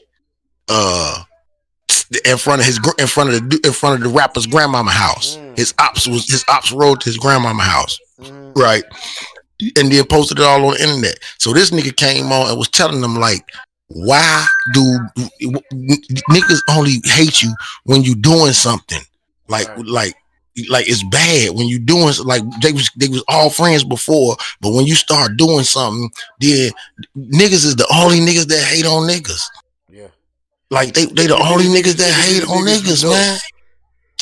in front of the rapper's grandmama house. His ops rode to his grandmama house, right? And then posted it all on the internet. So this nigga came on and was telling them like, why do niggas only hate you when you doing something? Like it's bad when you doing, like they was all friends before, but when you start doing something, then niggas is the only niggas that hate on niggas. Yeah. Like they the only niggas that hate on niggas, man.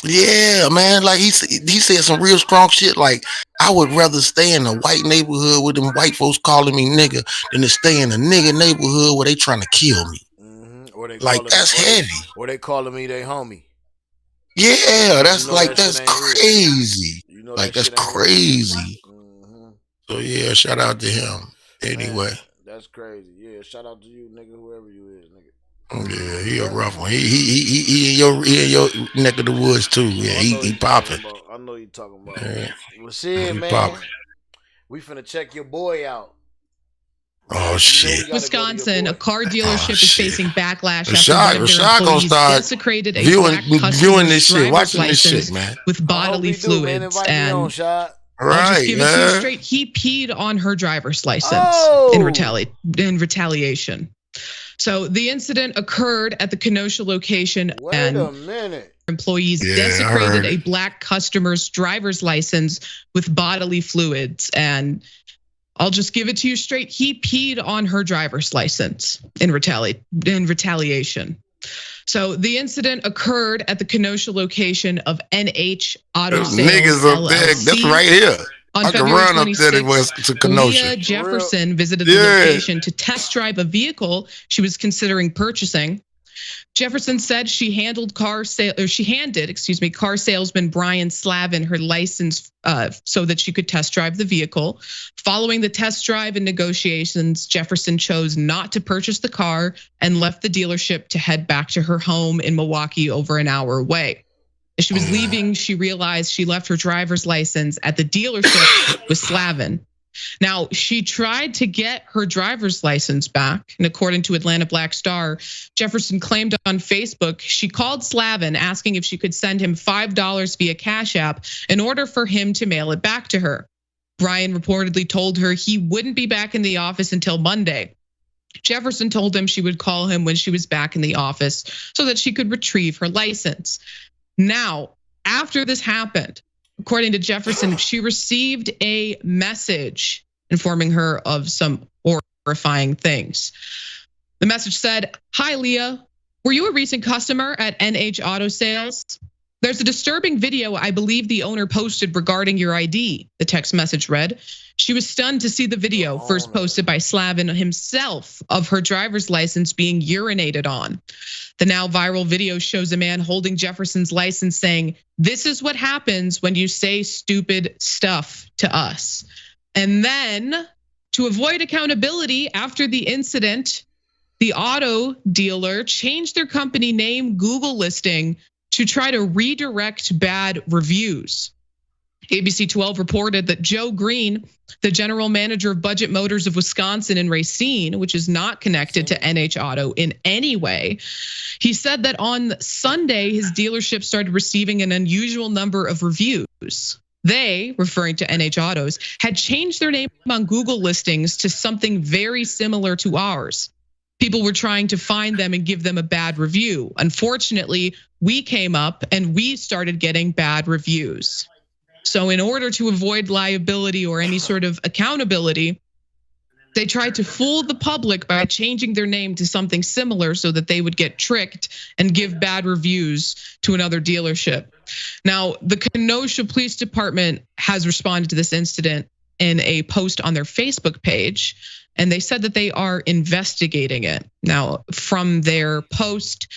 Yeah, man. Like he said some real strong shit. Like I would rather stay in a white neighborhood with them white folks calling me nigga than to stay in a nigga neighborhood where they trying to kill me. Or they like that's heavy. Or they calling me they homie. Yeah, that's like that's crazy. You know like that's crazy. So yeah, shout out to him. Anyway, man, that's crazy. Yeah, shout out to you, nigga, whoever you is, nigga. Yeah, he a rough one. He in your neck of the woods too. Yeah, he popping. I know you talking about. Yeah. Well, shit, man. Popping. We finna check your boy out. Oh shit! Wisconsin, a car dealership is facing backlash after Rashad gonna start desecrated a viewing this shit, watching this shit, man, with bodily fluids. And I'll right, just give it to you straight. He peed on her driver's license in retaliation. So the incident occurred at the Kenosha location. Wait a minute. Employees desecrated a black customer's driver's license with bodily fluids. And I'll just give it to you straight. He peed on her driver's license in retaliation. So the incident occurred at the Kenosha location of NH Auto Sales niggas up LLC. there. That's right here. On I can run up there to Kenosha. Leah Jefferson visited the location to test drive a vehicle she was considering purchasing. Jefferson said she handed, car salesman Brian Slavin her license so that she could test drive the vehicle. Following the test drive and negotiations, Jefferson chose not to purchase the car and left the dealership to head back to her home in Milwaukee, over an hour away. As she was leaving, she realized she left her driver's license at the dealership with Slavin. Now, she tried to get her driver's license back, and according to Atlanta Black Star, Jefferson claimed on Facebook she called Slavin asking if she could send him $5 via Cash App in order for him to mail it back to her. Brian reportedly told her he wouldn't be back in the office until Monday. Jefferson told him she would call him when she was back in the office so that she could retrieve her license. Now, after this happened, according to Jefferson, she received a message informing her of some horrifying things. The message said, "Hi, Leah. Were you a recent customer at NH Auto Sales? There's a disturbing video I believe the owner posted regarding your ID," the text message read. She was stunned to see the video, first posted by Slavin himself, of her driver's license being urinated on. The now viral video shows a man holding Jefferson's license saying, "This is what happens when you say stupid stuff to us." And then, to avoid accountability after the incident, the auto dealer changed their company name Google listing to try to redirect bad reviews. ABC 12 reported that Joe Green, the general manager of Budget Motors of Wisconsin in Racine, which is not connected to NH Auto in any way, he said that on Sunday, his dealership started receiving an unusual number of reviews. They, referring to NH Autos, had changed their name on Google listings to something very similar to ours. People were trying to find them and give them a bad review. Unfortunately, we came up and we started getting bad reviews. So in order to avoid liability or any sort of accountability, they tried to fool the public by changing their name to something similar so that they would get tricked and give bad reviews to another dealership. Now, the Kenosha Police Department has responded to this incident in a post on their Facebook page, and they said that they are investigating it. Now, from their post,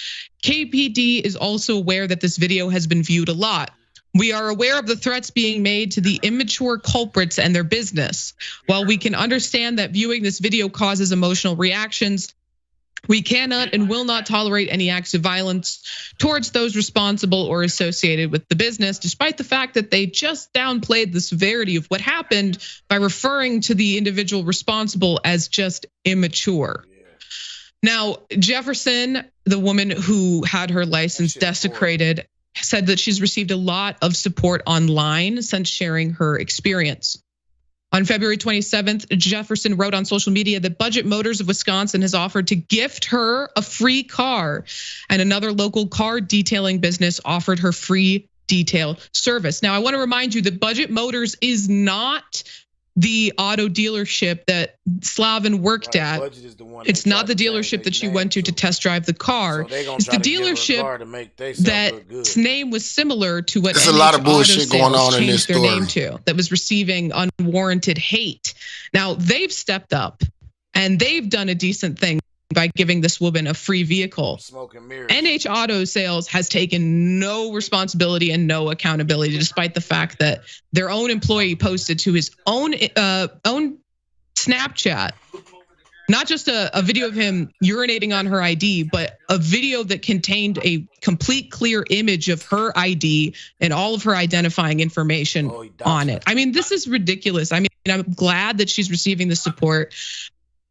KPD is also aware that this video has been viewed a lot. "We are aware of the threats being made to the immature culprits and their business. While we can understand that viewing this video causes emotional reactions, we cannot and will not tolerate any acts of violence towards those responsible or associated with the business," despite the fact that they just downplayed the severity of what happened by referring to the individual responsible as just immature. Now, Jefferson, the woman who had her license desecrated, said that she's received a lot of support online since sharing her experience. On February 27th, Jefferson wrote on social media that Budget Motors of Wisconsin has offered to gift her a free car, and another local car detailing business offered her free detail service. Now, I want to remind you that Budget Motors is not the auto dealership that Slavin worked at. It's not the dealership that she went to test drive the car. It's the dealership that's name was similar to what there's a lot of bullshit going on in this story. Their name to, that was receiving unwarranted hate. Now, they've stepped up and they've done a decent thing by giving this woman a free vehicle. NH Auto Sales has taken no responsibility and no accountability, despite the fact that their own employee posted to his own Snapchat, not just a video of him urinating on her ID, but a video that contained a complete clear image of her ID and all of her identifying information on it. I mean, this is ridiculous. I mean, I'm glad that she's receiving the support,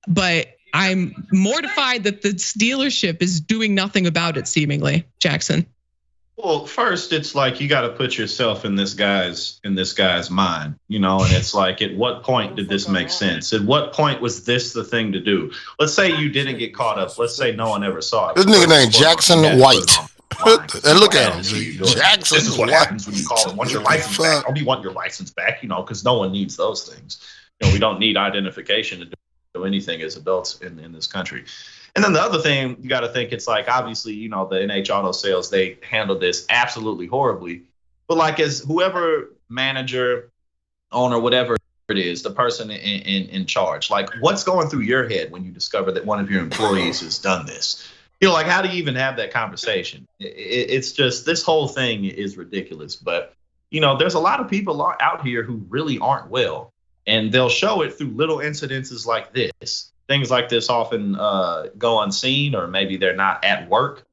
but I'm mortified that this dealership is doing nothing about it, seemingly. Jackson. Well, first, it's like you got to put yourself in this guy's mind, you know, and it's like, at what point did this make sense? At what point was this the thing to do? Let's say you didn't get caught up. Let's say no one ever saw it. This nigga named Jackson White. And look at him, Jackson. This is what happens when you call it. Want your license back? Don't you want your license back? You know, because no one needs those things. You know, we don't need identification to do anything as adults in this country. And then the other thing you got to think, it's like, obviously, you know, the NH Auto Sales, they handled this absolutely horribly. But like, as whoever manager, owner, whatever it is, the person in charge, like, what's going through your head when you discover that one of your employees has done this? like, how do you even have that conversation? It's just, this whole thing is ridiculous. But, there's a lot of people out here who really aren't well, and they'll show it through little incidences like this. Things like this often go unseen, or maybe they're not at work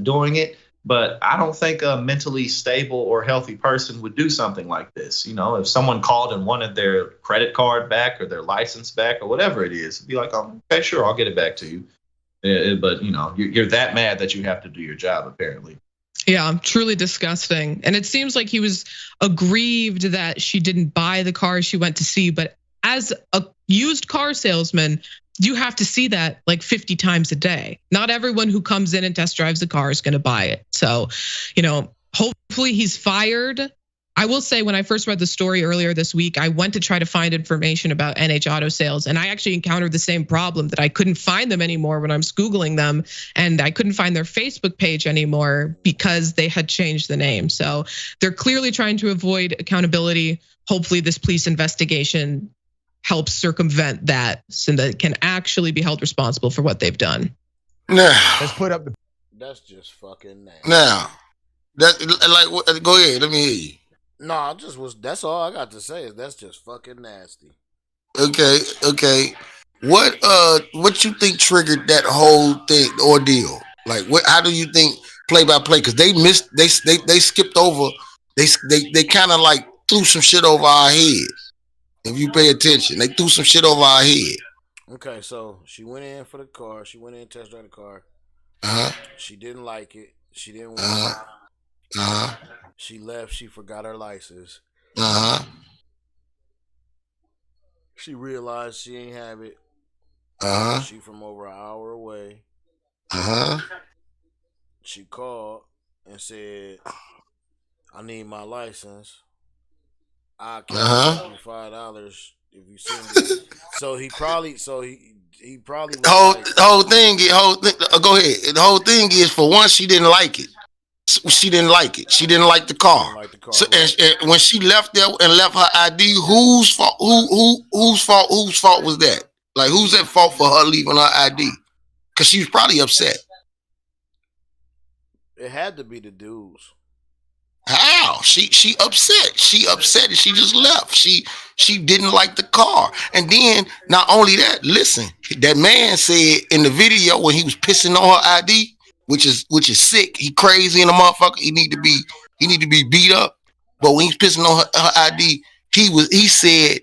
doing it. But I don't think a mentally stable or healthy person would do something like this. If someone called and wanted their credit card back or their license back or whatever it is, it'd be like, oh, okay, sure, I'll get it back to you. But, you're that mad that you have to do your job, apparently. Yeah, truly disgusting. And it seems like he was aggrieved that she didn't buy the car she went to see. But as a used car salesman, you have to see that like 50 times a day. Not everyone who comes in and test drives a car is going to buy it. So, hopefully he's fired. I will say, when I first read the story earlier this week, I went to try to find information about NH Auto Sales, and I actually encountered the same problem, that I couldn't find them anymore when I was Googling them, and I couldn't find their Facebook page anymore because they had changed the name. So they're clearly trying to avoid accountability. Hopefully this police investigation helps circumvent that so that it can actually be held responsible for what they've done. Now, let's put up the. That's just fucking nasty. Now, go ahead. Let me hear you. No, that's all I got to say is that's just fucking nasty. Okay. What you think triggered that whole thing, ordeal? Like, how do you think play by play? Because they skipped over. They kind of like threw some shit over our head. If you pay attention, they threw some shit over our head. Okay, so she went in for the car. She went in and test drive the car. She didn't like it. She didn't want it. She left. She forgot her license. She realized she ain't have it. She from over an hour away. She called and said, "I need my license. I can give you $5 if you send it." So he probably. Whole thing. Go ahead. The whole thing is, for once, she didn't like it. She didn't like it. She didn't like the car. So and when she left there and left her ID, whose fault? Whose fault was that? Like, who's at fault for her leaving her ID? Because she was probably upset. It had to be the dudes. How? She upset. She upset and she just left. She didn't like the car. And then not only that, listen, that man said in the video when he was pissing on her ID, which is sick. He crazy in a motherfucker. He need to be beat up. But when he's pissing on her ID, he said,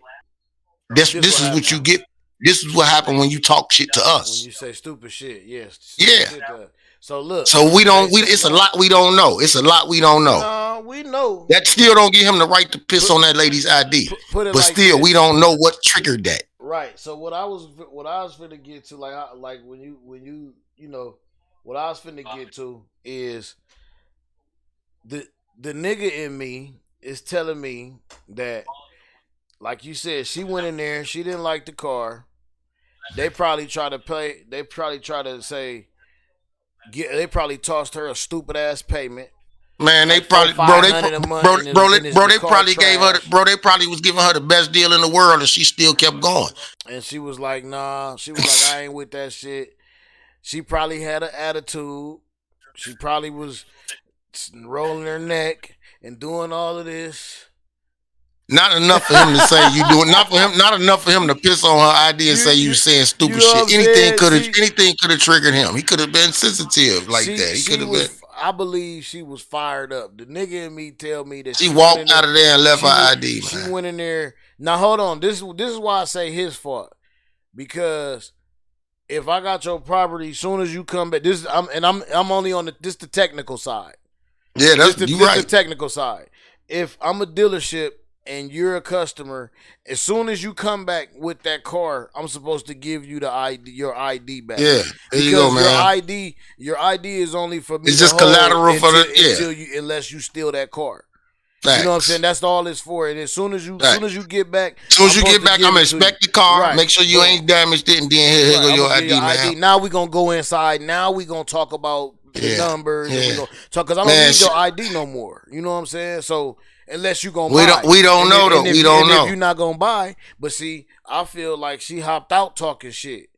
this is what you get. This is what happened when you talk shit to us. When you say stupid shit, yes. Yeah. So look. So it's a lot we don't know. It's a lot we don't know. No, we know. That still don't give him the right to piss on that lady's ID. But like still, we don't know what triggered that. Right. So what I was finna get to, like when you what I was finna get to is the nigga in me is telling me that, like you said, she went in there, she didn't like the car. They probably try to say, they probably tossed her a stupid ass payment. Man, they probably they probably gave her they probably was giving her the best deal in the world, and she still kept going. And she was like, nah. She was like, I ain't with that shit. She probably had an attitude. She probably was rolling her neck and doing all of this. Not enough for him to say you doing. Not enough for him to piss on her ID and say you saying stupid shit. Anything could have triggered him. He could have been sensitive like that. He could have been. I believe she was fired up. The nigga in me tell me that she walked out of there and left her ID. She went in there. Now hold on. This is why I say his fault, because if I got your property, as soon as you come back, I'm only on the technical side. Yeah, that's right. The technical side. If I'm a dealership and you're a customer, as soon as you come back with that car, I'm supposed to give you your ID back. Yeah, there you go, man. Your ID is only for me. It's just collateral for unless you steal that car. Facts. You know what I'm saying? That's all it's for. And as soon as you get back, I'm gonna inspect the car, right. Make sure you ain't damaged it, and then here go your ID, man. Now we gonna go inside. Now we gonna talk about the numbers. Yeah. And we gonna talk, because I don't need your ID no more. You know what I'm saying? So unless you gonna buy, we don't know though. We don't know if you're not gonna buy. But see, I feel like she hopped out talking shit.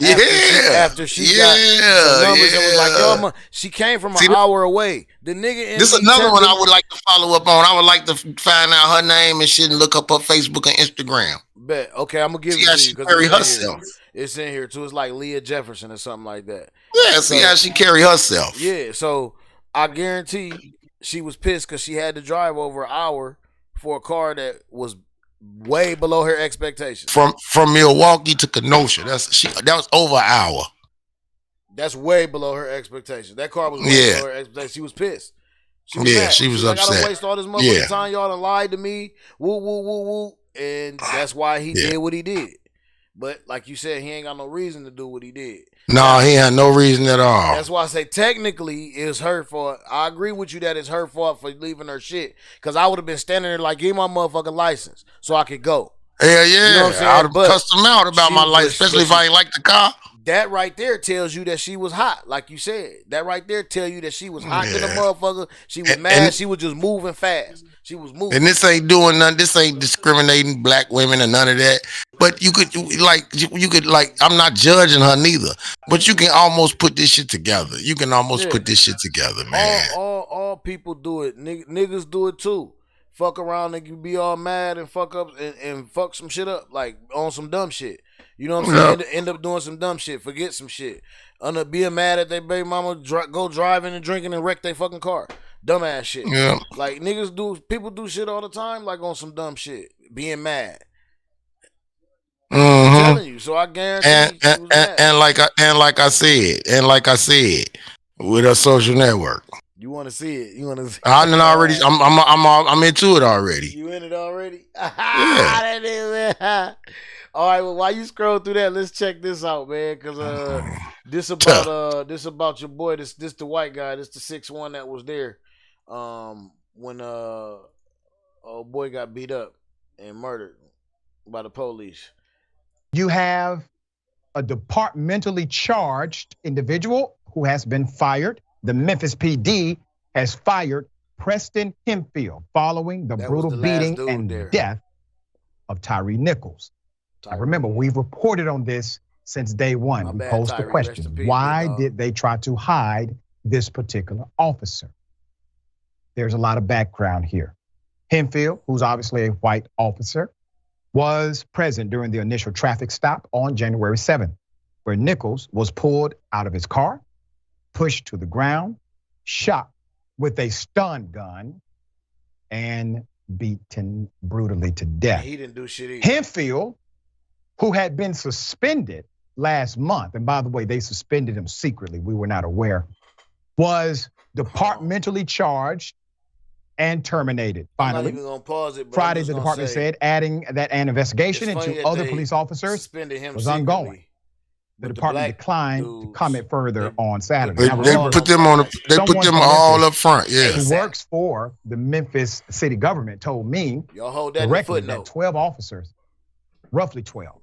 After she got the numbers and was like, yo, she came from an hour away. The nigga. This is another one I would like to follow up on. I would like to find out her name and shit and look up her Facebook and Instagram. Bet. Okay, I'm gonna give it to you because carry herself. It's in here too. It's like Leah Jefferson or something like that. Yeah, see how she carry herself. Yeah, so I guarantee she was pissed because she had to drive over an hour for a car that was way below her expectations. From Milwaukee to Kenosha. That was over an hour. That's way below her expectations. That car was way below her expectations. She was pissed. She was mad. She was upset. I done waste all this motherfucking time. Y'all done lied to me. Woo, woo, woo, woo. And that's why he did what he did. But like you said, he ain't got no reason to do what he did. No, he had no reason at all. That's why I say technically it's her fault. I agree with you that it's her fault for leaving her shit. Because I would have been standing there like, give me my motherfucking license so I could go. Hell yeah. You know what I'm I would have cussed him out about my license, especially if I ain't like the car. That right there tells you that she was hot, like you said. That right there tell you that she was hot to the motherfucker. She was mad. She was just moving fast. She was moving. And this ain't doing nothing. This ain't discriminating black women or none of that. But you could I'm not judging her neither. But you can almost put this shit together. You can almost put this shit together, man. All people do it. Niggas do it too. Fuck around and be all mad and fuck up and fuck some shit up like on some dumb shit. You know what I'm saying? End up doing some dumb shit. Forget some shit. End up being mad at their baby mama, go driving and drinking and wreck their fucking car. Dumbass shit. Yeah. Like people do shit all the time, like on some dumb shit. Being mad. I'm telling you. So I guarantee she was mad. And like I said, with a social network. You want to see it? You want to see it? I'm into it already. You in it already? Yeah. All right, well, while you scroll through that, let's check this out, man. Cause this about your boy. This the white guy. This the 6'1" that was there when old boy got beat up and murdered by the police. You have a departmentally charged individual who has been fired. The Memphis PD has fired Preston Hempfield following the brutal beating and death of Tyree Nichols. Now remember, we've reported on this since day one. We posed the question, why did they try to hide this particular officer? There's a lot of background here. Hempfield, who's obviously a white officer, was present during the initial traffic stop on January 7th, where Nichols was pulled out of his car, pushed to the ground, shot with a stun gun, and beaten brutally to death. He didn't do shit either. Hempfield, who had been suspended last month, and by the way, they suspended him secretly, we were not aware, was departmentally charged and terminated. Finally, I'm not even gonna pause it, Friday, the department said adding that an investigation into other police officers was ongoing. The department declined to comment further on Saturday. They put them all up front. Yeah, who works for the Memphis city government told me y'all hold that directly that 12 officers, roughly 12,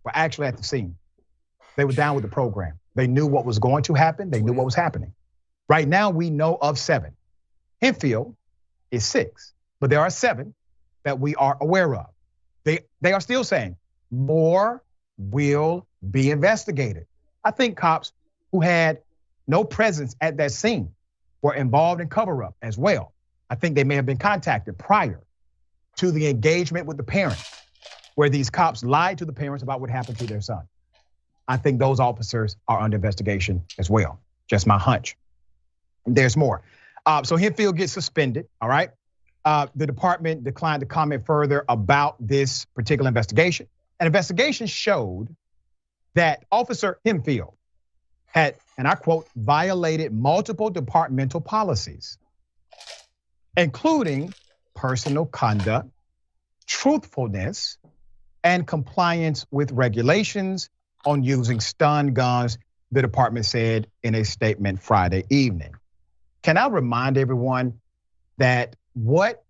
were actually at the scene. They were down with the program. They knew what was going to happen. They knew what was happening. Right now, we know of 7. Hempfield is 6, but there are 7 that we are aware of. They are still saying more will be investigated. I think cops who had no presence at that scene were involved in cover-up as well. I think they may have been contacted prior to the engagement with the parents, where these cops lied to the parents about what happened to their son. I think those officers are under investigation as well. Just my hunch. There's more. So Hempfield gets suspended, all right? The department declined to comment further about this particular investigation. An investigation showed that Officer Hempfield had, and I quote, violated multiple departmental policies, including personal conduct, truthfulness, and compliance with regulations on using stun guns, the department said in a statement Friday evening. Can I remind everyone that what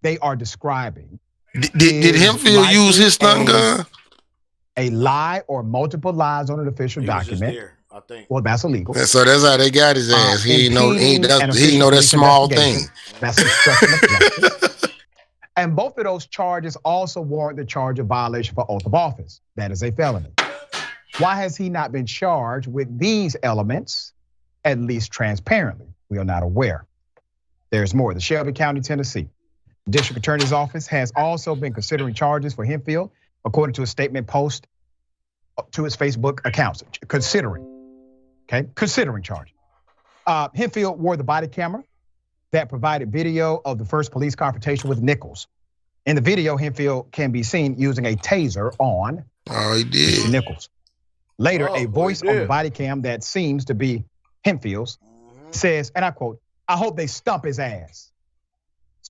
they are describing did Hempfield use his stun gun? A lie or multiple lies on an official document. There, I think. Well, that's illegal. So that's how they got his ass. He know that small thing. That's obstruction of justice. And both of those charges also warrant the charge of violation for oath of office. That is a felony. Why has he not been charged with these elements, at least transparently? We are not aware. There's more. The Shelby County, Tennessee District Attorney's Office has also been considering charges for Hempfield, according to a statement post to its Facebook accounts. Considering charges. Hempfield wore the body camera that provided video of the first police confrontation with Nichols. In the video, Hempfield can be seen using a taser on Mr. Nichols. Later, a voice on the body cam that seems to be Hempfield's says, and I quote, "I hope they stump his ass."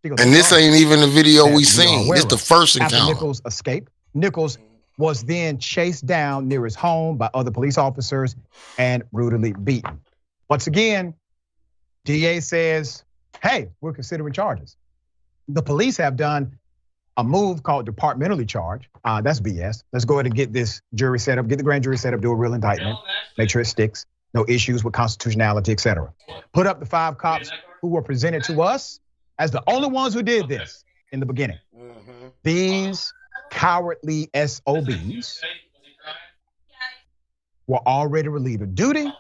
And this ain't even the video we seen. This the first encounter. After Nichols escaped, Nichols was then chased down near his home by other police officers and brutally beaten. Once again, DA says, hey, we're considering charges. The police have done a move called departmentally charged. That's BS. Let's go ahead and get this jury set up, get the grand jury set up, do a real indictment, make sure it sticks, no issues with constitutionality, etc. Put up the 5 cops who were presented to us as the only ones who did this in the beginning. These cowardly SOBs were already relieved of duty.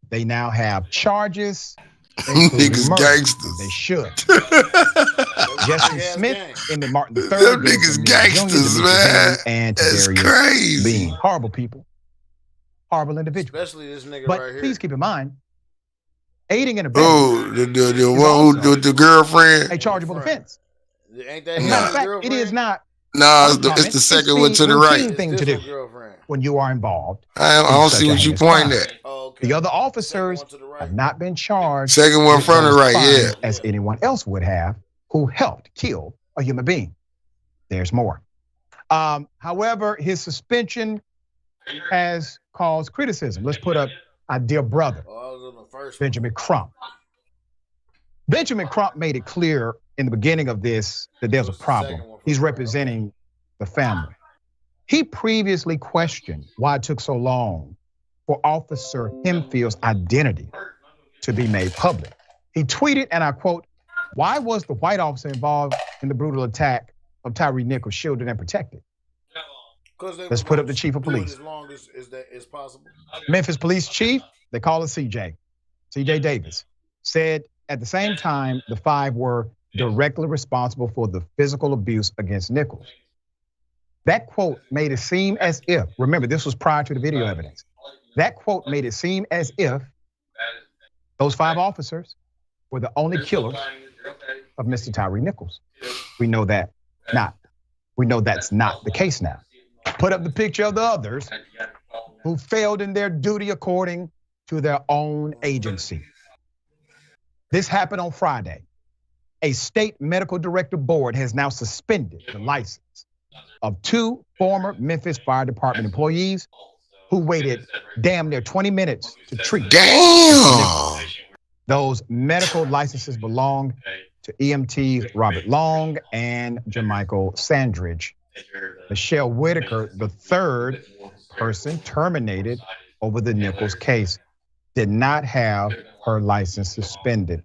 They now have charges. Niggas gangsters. They should. Jesse Smith, Emmett Martin III. Them niggas gangsters, man. And that's crazy. Being horrible people. Horrible individuals. Especially this nigga but right here. Please keep in mind, aiding and abetting. Oh, the one who with the girlfriend. A chargeable offense. Ain't that Matter of fact, it is not. Nah, it's the second one to the right. Thing to do when you are involved. I don't see what you pointing at. The other officers have not been charged. Second one from the right, yeah. As anyone else would have who helped kill a human being. There's more. However, his suspension has caused criticism. Let's put up our dear brother, Benjamin Crump. Benjamin Crump made it clear in the beginning of this that there's a problem. He's representing the family. He previously questioned why it took so long for Officer Hempfield's identity to be made public. He tweeted, and I quote, "Why was the white officer involved in the brutal attack of Tyree Nichols shielded and protected?" Let's put up the chief of police. As long as possible. Memphis police chief, they call it CJ Davis, said at the same time the 5 were directly responsible for the physical abuse against Nichols. That quote made it seem as if, remember this was prior to the video evidence, that quote made it seem as if those 5 officers were the only killers of Mr. Tyree Nichols. We know that not. We know that's not the case now. Put up the picture of the others who failed in their duty according to their own agency. This happened on Friday. A state medical director board has now suspended the license of 2 former Memphis Fire Department employees who waited damn near 20 minutes to treat. Damn! Those medical licenses belong to EMTs Robert Long and Jermichael Sandridge. Michelle Whitaker, the 3rd person terminated over the Nichols case, did not have her license suspended.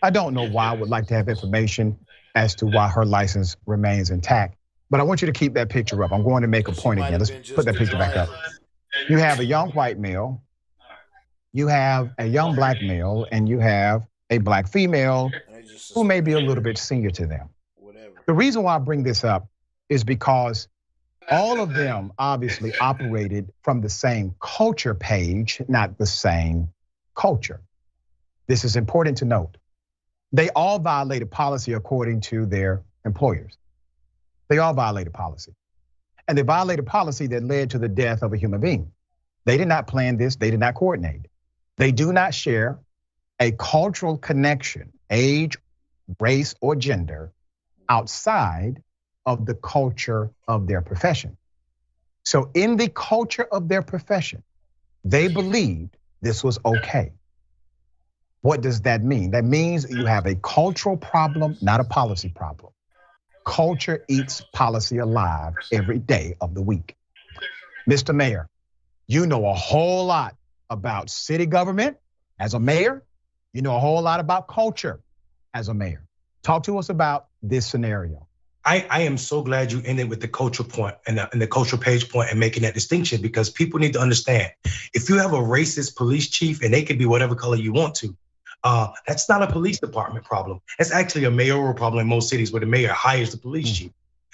I don't know why. I would like to have information as to why her license remains intact. But I want you to keep that picture up. I'm going to make a point again. Let's put that picture back up. You have a young white male, you have a young black male, and you have a black female who may be a little bit senior to them. The reason why I bring this up is because all of them obviously operated from the same culture page, not the same culture. This is important to note. They all violated policy according to their employers. They all violated policy. And they violated policy that led to the death of a human being. They did not plan this, they did not coordinate. They do not share a cultural connection, age, race, or gender outside of the culture of their profession. So in the culture of their profession, they believed this was okay. What does that mean? That means you have a cultural problem, not a policy problem. Culture eats policy alive every day of the week. Mr. Mayor, you know a whole lot about city government as a mayor. You know a whole lot about culture as a mayor. Talk to us about this scenario. I am so glad you ended with the culture point and the culture page point and making that distinction, because people need to understand, if you have a racist police chief and they can be whatever color you want to, that's not a police department problem. That's actually a mayoral problem in most cities where the mayor hires the police chief.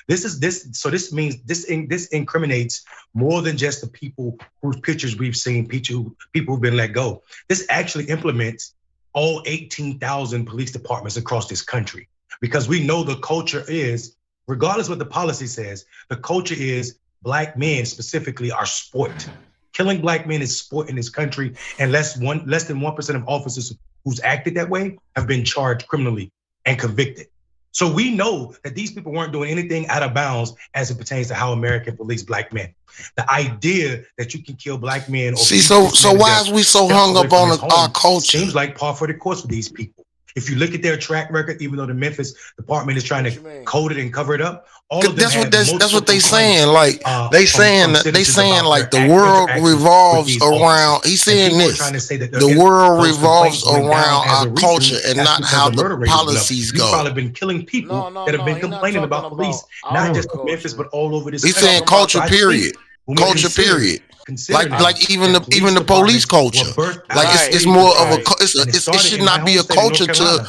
This means this incriminates more than just the people whose pictures we've seen, people who've been let go. This actually implements all 18,000 police departments across this country, because we know the culture is, regardless of what the policy says, the culture is black men specifically are sport. Killing black men is sport in this country, and less than 1% of officers who's acted that way have been charged criminally and convicted. So we know that these people weren't doing anything out of bounds as it pertains to how American police black men. The idea that you can kill black men. See, so why is we so hung up on our culture? Seems like par for the course for these people. If you look at their track record, even though the Memphis department is trying to code it and cover it up, all of them that's what they saying. Like they saying like the world revolves around. He's saying this. The world revolves around our culture and not how the policies go. You've probably been killing people that have been complaining about police, not just in Memphis, but all over this. He's saying culture period. Culture period. Like even the police culture, like it's more of a it should not be a culture to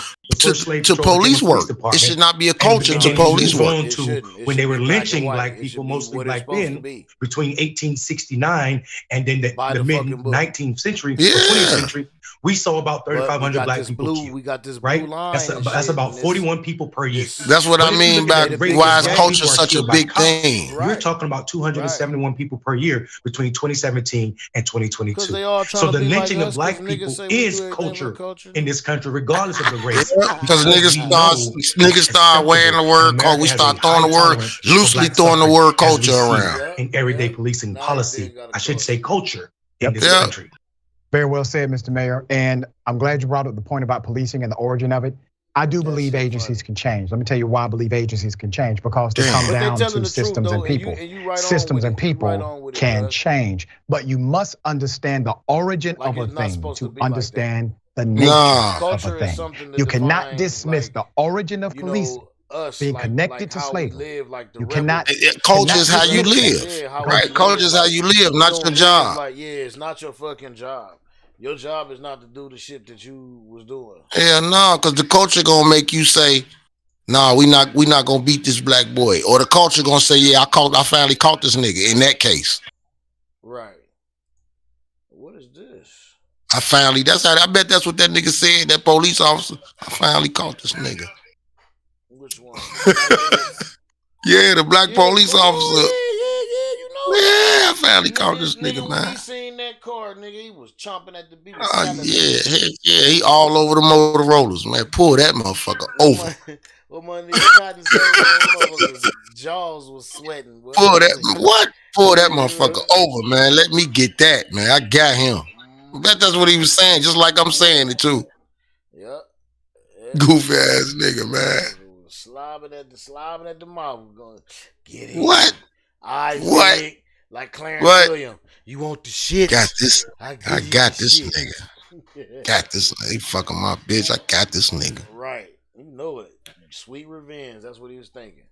police work. It should not be a culture to police work. When they were lynching black people, mostly black men, between 1869 and then the mid 19th century, 20th century, we saw about 3,500 black people killed. We got this right? blue line. That's about 41 people per year. That's what I mean by why is culture such a big thing. You're talking about 271 people per year between 2017 and 2022. So the lynching of black people is culture in this country, regardless of the race. Because niggas start wearing the word culture. We start throwing the word, loosely throwing the word culture around. In everyday policing policy, I should say culture in this country. Very well said, Mr. Mayor. And I'm glad you brought up the point about policing and the origin of it. I do believe agencies can change. Let me tell you why I believe agencies can change, because they come down to systems and people. Systems and people can change, but you must understand the origin of a thing to understand the nature of a thing. You cannot dismiss the origin of police being connected to slavery. You cannot. Culture is how you live, right? Culture is how you live, not your job. Like, it's not your fucking job. Your job is not to do the shit that you was doing. Yeah, no, because the culture gonna make you say, "Nah, we not gonna beat this black boy," or the culture gonna say, "Yeah, I finally caught this nigga." In that case, right? What is this? I bet that's what that nigga said. That police officer, I finally caught this nigga. Which one? Yeah, the black police officer. You know. Yeah, I finally caught this nigga, man. He seen that car, nigga. He was chomping at the beat. Yeah, he all over the Motorola's, man. Pull that motherfucker over. What my nigga tried to say, man, jaws was sweating. Pull that motherfucker over, man. Let me get that, man. I got him. I bet that's what he was saying, just like I'm saying it too. Yep. Goofy ass nigga, man. Slobbing at the mouth, going, get it. What? What? Like Clarence Williams. You want the shit? Got this. I got this nigga. Got this. He fucking my bitch. I got this nigga. Right. You know it. Sweet revenge. That's what he was thinking.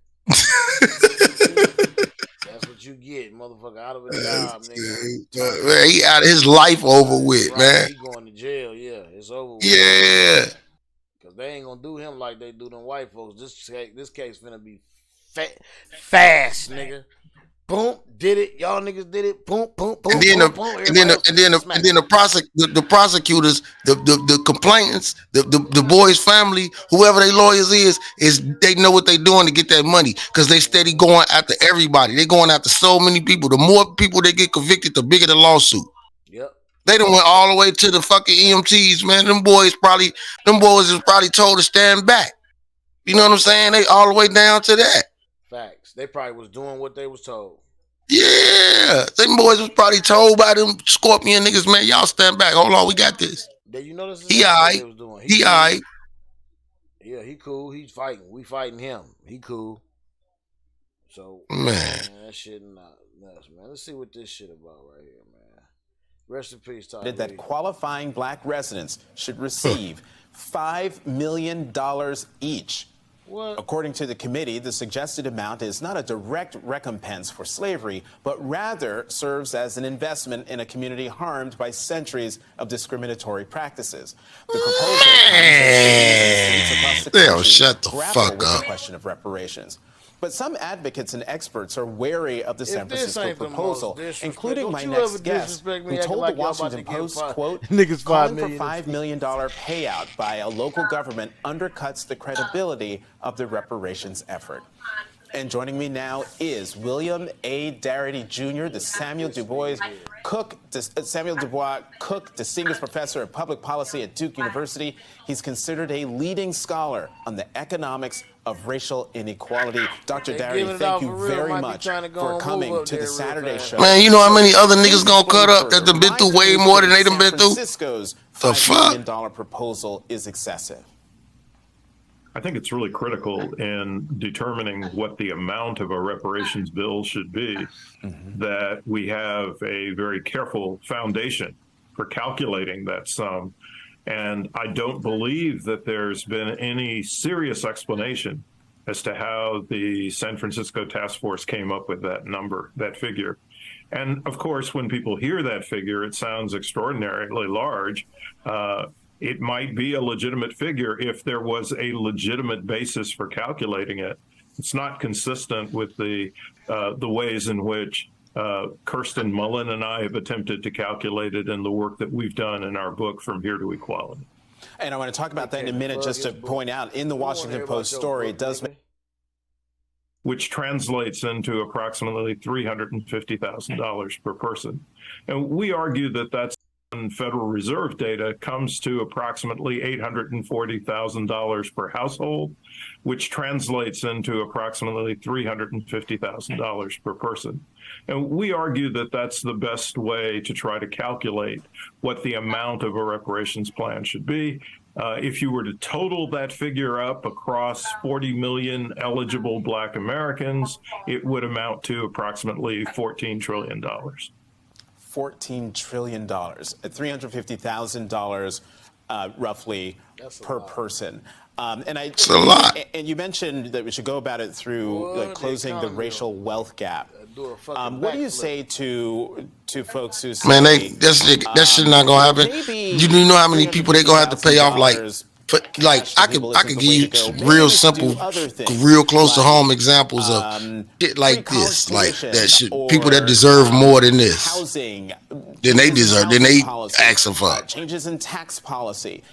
That's what you get, motherfucker, out of a job, nigga. Man, he out of his life over with, right, man. He going to jail, yeah. It's over with. Yeah. Because they ain't going to do him like they do them white folks. This case finna be fast, nigga. Boom, did it. Y'all niggas did it. Boom, boom, boom. And then the prosecutors, the complainants, the boys' family, whoever their lawyers is they know what they doing to get that money, because they steady going after everybody. They going after so many people. The more people they get convicted, the bigger the lawsuit. Yep. They done went all the way to the fucking EMTs, man. Them boys is probably told to stand back. You know what I'm saying? They all the way down to that. Facts. They probably was doing what they was told. Yeah. Them boys was probably told by them Scorpion niggas, man, y'all stand back. Hold on, we got this. You know this is he alright. He alright. Yeah, he cool. He's fighting. We fighting him. He cool. So man, that shit not nuts, man. Let's see what this shit about right here, man. Rest in peace, Todd. That qualifying black residents should receive $5 million each What? According to the committee, the suggested amount is not a direct recompense for slavery, but rather serves as an investment in a community harmed by centuries of discriminatory practices. The proposal Shut the fuck with up. the question of reparations. But some advocates and experts are wary of the San Francisco proposal, including my next guest, who told the Washington Post, quote, calling for $5 million payout by a local government undercuts the credibility of the reparations effort. And joining me now is William A. Darity Jr., the Samuel Du Bois Cook Distinguished Professor of Public Policy at Duke University. He's considered a leading scholar on the economics of racial inequality. Dr. Darity, thank you very much for coming to the Saturday show. Man, you know how many other niggas gonna cut up that done been through way more than they done been through? Francisco's $5 million proposal is excessive. I think it's really critical in determining what the amount of a reparations bill should be, that we have a very careful foundation for calculating that sum. And I don't believe that there's been any serious explanation as to how the San Francisco task force came up with that number, that figure. And of course, when people hear that figure, it sounds extraordinarily large. It might be a legitimate figure if there was a legitimate basis for calculating it. It's not consistent with the ways in which Kirsten Mullen and I have attempted to calculate it in the work that we've done in our book, From Here to Equality. And I want to talk about that in a minute, just to point out, in the Washington Post story, it does make... Which translates into approximately $350,000 per person. And we argue that that's Federal Reserve data comes to approximately $840,000 per household, which translates into approximately $350,000 per person. And we argue that that's the best way to try to calculate what the amount of a reparations plan should be. If you were to total that figure up across 40 million eligible Black Americans, it would amount to approximately $14 trillion. $14 trillion, at $350,000 roughly per person. It's a lot. And you mentioned that we should go about it through closing the racial wealth gap. What do you say to folks who say, man, that shit not gonna happen. You do know how many people they gonna have to pay off? I could give you some real simple, real close to home examples of shit like this, like that shit. People that deserve more than this, housing, than they deserve, than they asking for. Changes in tax policy.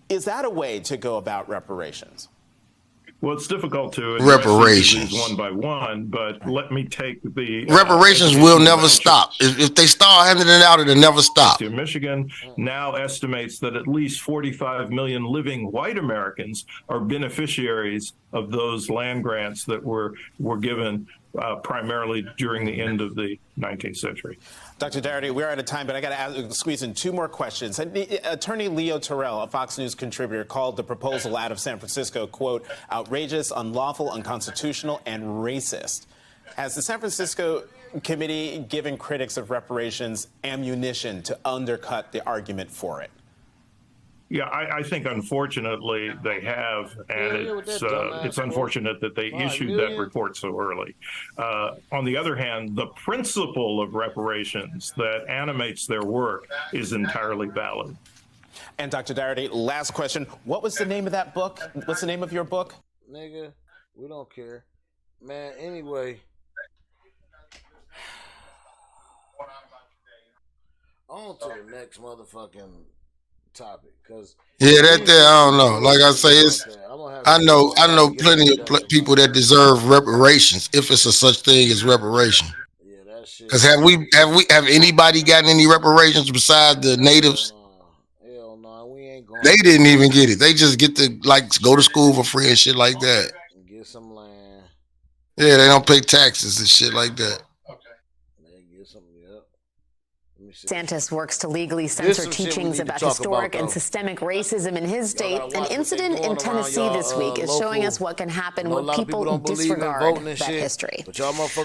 Is that a way to go about reparations? Well, it's difficult to reparations one by one, but let me take the reparations will never stop. If they start handing it out, it'll never stop. Michigan now estimates that at least 45 million living white Americans are beneficiaries of those land grants that were given primarily during the end of the 19th century. Dr. Darity, we're out of time, but I got to squeeze in two more questions. Attorney Leo Terrell, a Fox News contributor, called the proposal out of San Francisco, quote, outrageous, unlawful, unconstitutional, and racist. Has the San Francisco committee given critics of reparations ammunition to undercut the argument for it? Yeah, I think unfortunately they have, and it's unfortunate that they issued that report so early. On the other hand, the principle of reparations that animates their work is entirely valid. And Dr. Darity, last question. What was the name of that book? What's the name of your book? Nigga, we don't care. Man, anyway. On to the next motherfucking topic, cause yeah, that there I don't know. Like I say, I know plenty of people that deserve reparations, if it's a such thing as reparation. Yeah, that shit. Cause have anybody gotten any reparations besides the natives? Hell no, we ain't going. They didn't even get it. They just get to go to school for free and shit like that. Get some land. Yeah, they don't pay taxes and shit like that. They get some. Yep. Let me DeSantis works to legally censor teachings about historic and systemic racism in his state. An incident in Tennessee this week is showing us what can happen when people disregard that history.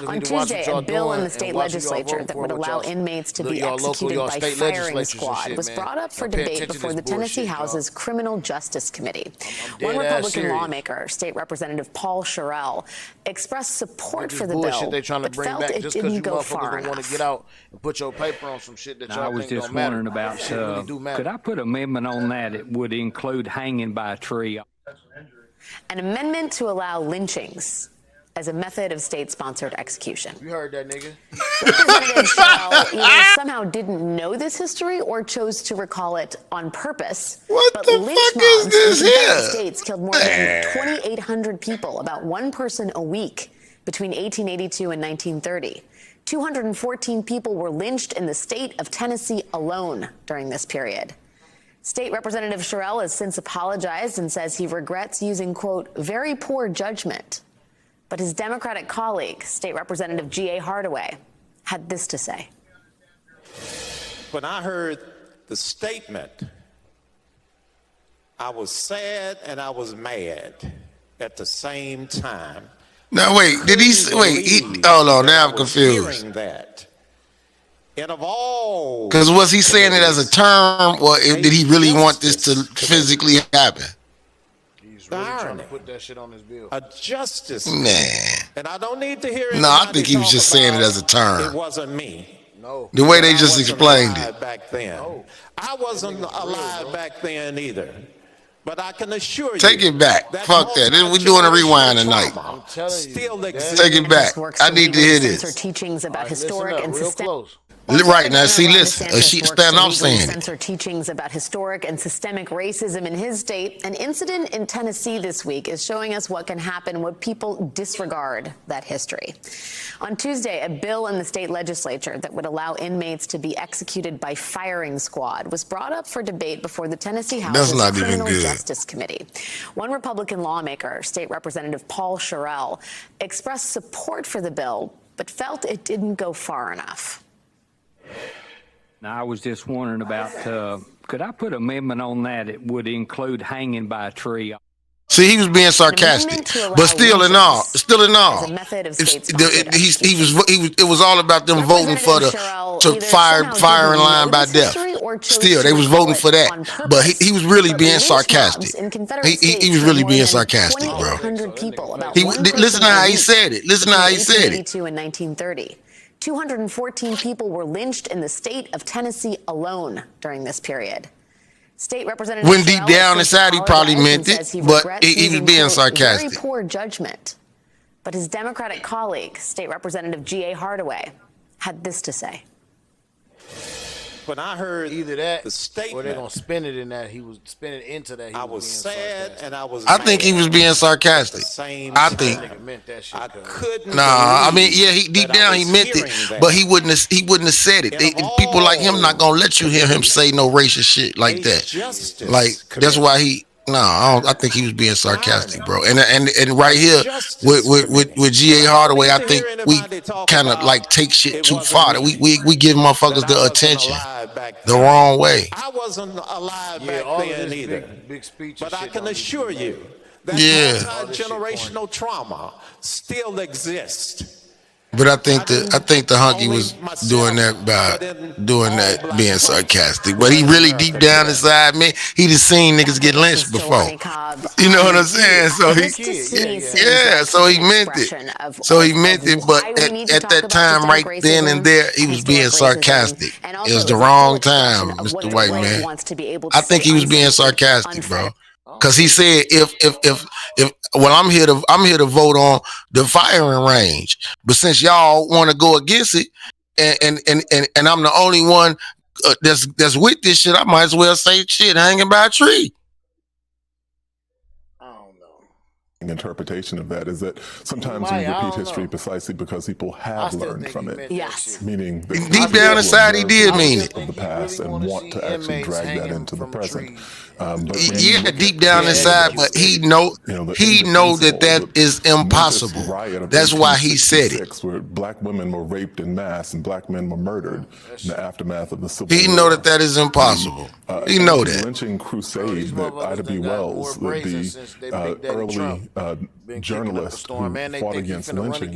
On Tuesday, a bill in the state legislature that would allow inmates to be executed by firing squad was brought up for debate before the Tennessee House's Criminal Justice Committee. One Republican lawmaker, State Representative Paul Sherrill, expressed support for the bill, but felt it didn't go far enough. Want to get out and put your paper on some shit that y'all I was think just don't matter. wondering about, really do matter. could I put an amendment on that? It would include hanging by a tree. An amendment to allow lynchings as a method of state-sponsored execution. You heard that, nigga. Representative Sherrill either somehow didn't know this history or chose to recall it on purpose. What the fuck is this in here? the States killed more than 2,800 people, about one person a week, between 1882 and 1930. 214 people were lynched in the state of Tennessee alone during this period. State Representative Sherrill has since apologized and says he regrets using, quote, very poor judgment. But his Democratic colleague, State Representative G.A. Hardaway, had this to say. When I heard the statement, I was sad and I was mad at the same time. Now wait, did he hold on, now I'm confused. That. And of all, because was he saying it as a term, or did he really want this to physically happen? He's really trying to put that shit on his bill. A justice, man. And I don't need to hear it. No, I think he was just saying it as a term. It wasn't me. No. The way they just explained it. Back then, I wasn't alive back then either. But I can assure you. Take it back. Fuck that. We're doing a rewind tonight. Take it back. I need to hear this. Teachings about historic and systemic. Right now, see, listen. She stand off saying it. Censor teachings about historic and systemic racism in his state. An incident in Tennessee this week is showing us what can happen when people disregard that history. On Tuesday, a bill in the state legislature that would allow inmates to be executed by firing squad was brought up for debate before the Tennessee House's Criminal Justice Committee. One Republican lawmaker, State Representative Paul Sherrill, expressed support for the bill, but felt it didn't go far enough. Now, I was just wondering about, could I put an amendment on that? It would include hanging by a tree. See, he was being sarcastic, but still in all, it was all about them voting for the firing line by death. Still, they was voting for that, but he was really being sarcastic. He was really being sarcastic, bro. Listen to how he said it. Listen to how he said it. In 1930. 214 people were lynched in the state of Tennessee alone during this period. State Representative when deep down inside he probably meant it, but he was being sarcastic. Very poor judgment. But his Democratic colleague, State Representative G.A. Hardaway, had this to say. When I heard either that, the statement, or they're gonna spin it in that he was spinning into that. I was sad and I was. I think he was being sarcastic. I think. I couldn't. Nah, I mean, yeah, he deep down he meant it, but he wouldn't have said it. People like him not gonna let you hear him say no racist shit like that. Like that's why he. No, I think he was being sarcastic, bro. And right here with G.A. Hardaway, I think we kind of like take shit too far. We give motherfuckers the attention the wrong way. I wasn't alive back then either. Big speech, but I can assure you that multi-generational trauma still exists. But I think the hunky was doing that by being sarcastic. But he really deep down inside, man, he just seen niggas get lynched before. You know what I'm saying? So so he meant it. So he meant it, but at that time, right then and there, he was being sarcastic. It was the wrong time, Mr. White Man. I think he was being sarcastic, bro. Because he said, I'm here to vote on the firing range, but since y'all want to go against it, and I'm the only one that's with this shit, I might as well say shit hanging by a tree. I don't know. interpretation of that is that sometimes we repeat history precisely because people have learned from it. Yes. Meaning deep down inside he did mean it. Of the past and want to actually drag that into the present. Yeah, deep down inside, but he know that is impossible. That's why he said it. Where black women were raped in mass and black men were murdered in the aftermath of the Civil War. He know that is impossible. He know that. The lynching crusade that Ida B. Wells, the early journalist who fought against lynching,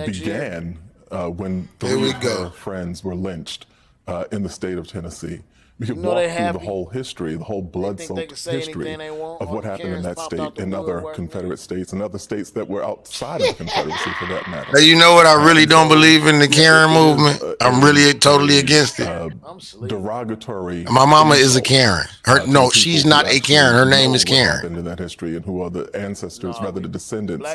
began when 3 of her friends were lynched in the state of Tennessee. We could walk through the whole history, the whole blood-soaked history of what happened in that state and other Confederate states and other states that were outside of the Confederacy for that matter. Now, you know what? I really don't believe in the Karen movement. I'm really totally against it. Derogatory. My mama is a Karen. No, she's not a Karen. Her name is Karen. In that history, and who are the ancestors, rather the descendants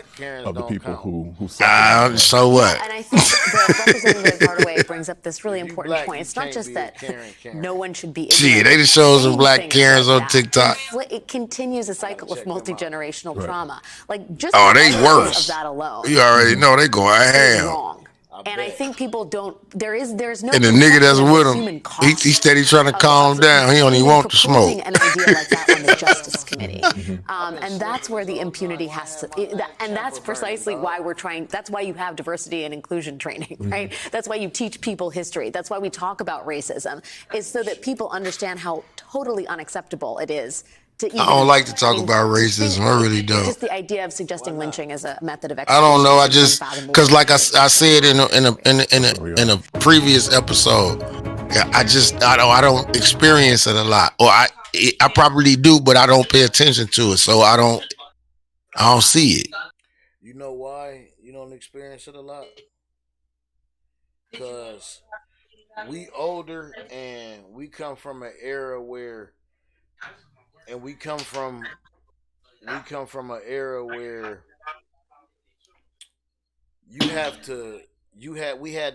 of the people who so what? And I think the Representative Hardaway brings up this really important point. It's not just that no one should be. Gee, they just show some black Karens on TikTok. It continues a cycle of multi-generational trauma. Like just they worse. of that alone. You already know they going ham. Wrong. And I think people don't. There's no. And the nigga that's with him, he steady trying to calm down. He don't even want to smoke. An idea like that on the Justice Committee, and that's where the impunity has to. And that's precisely why we're trying. That's why you have diversity and inclusion training, right? That's why you teach people history. That's why we talk about racism, is so that people understand how totally unacceptable it is. I don't like to talk about racism. I really don't. Just the idea of suggesting lynching as a method of. I don't know. I just because, like I said in a previous episode, I don't experience it a lot, or I probably do, but I don't pay attention to it, so I don't see it. You know why you don't experience it a lot? Because we older and we come from an era where. And we come from an era where we had to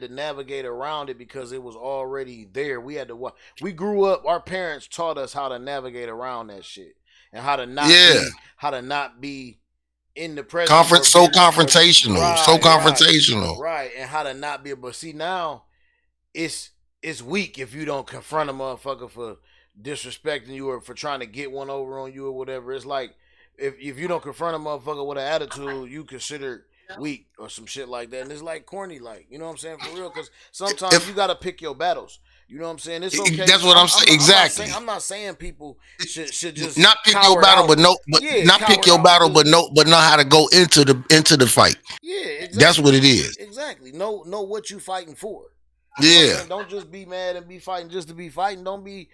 navigate around it because it was already there. We we grew up, our parents taught us how to navigate around that shit and how to not be in the present. Confrontational. Right, and how to not be, but see now it's weak if you don't confront a motherfucker for disrespecting you or for trying to get one over on you or whatever. It's like if you don't confront a motherfucker with an attitude, you consider weak or some shit like that. And it's like corny, like, you know what I'm saying, for real, because sometimes you gotta pick your battles. You know what I'm saying? It's okay. That's what I'm saying. Exactly. I'm not saying people should just not pick your battle, but know how to go into the fight. Yeah, exactly. That's what it is. Exactly. Know what you fighting for. Yeah. Don't just be mad and be fighting just to be fighting. Don't be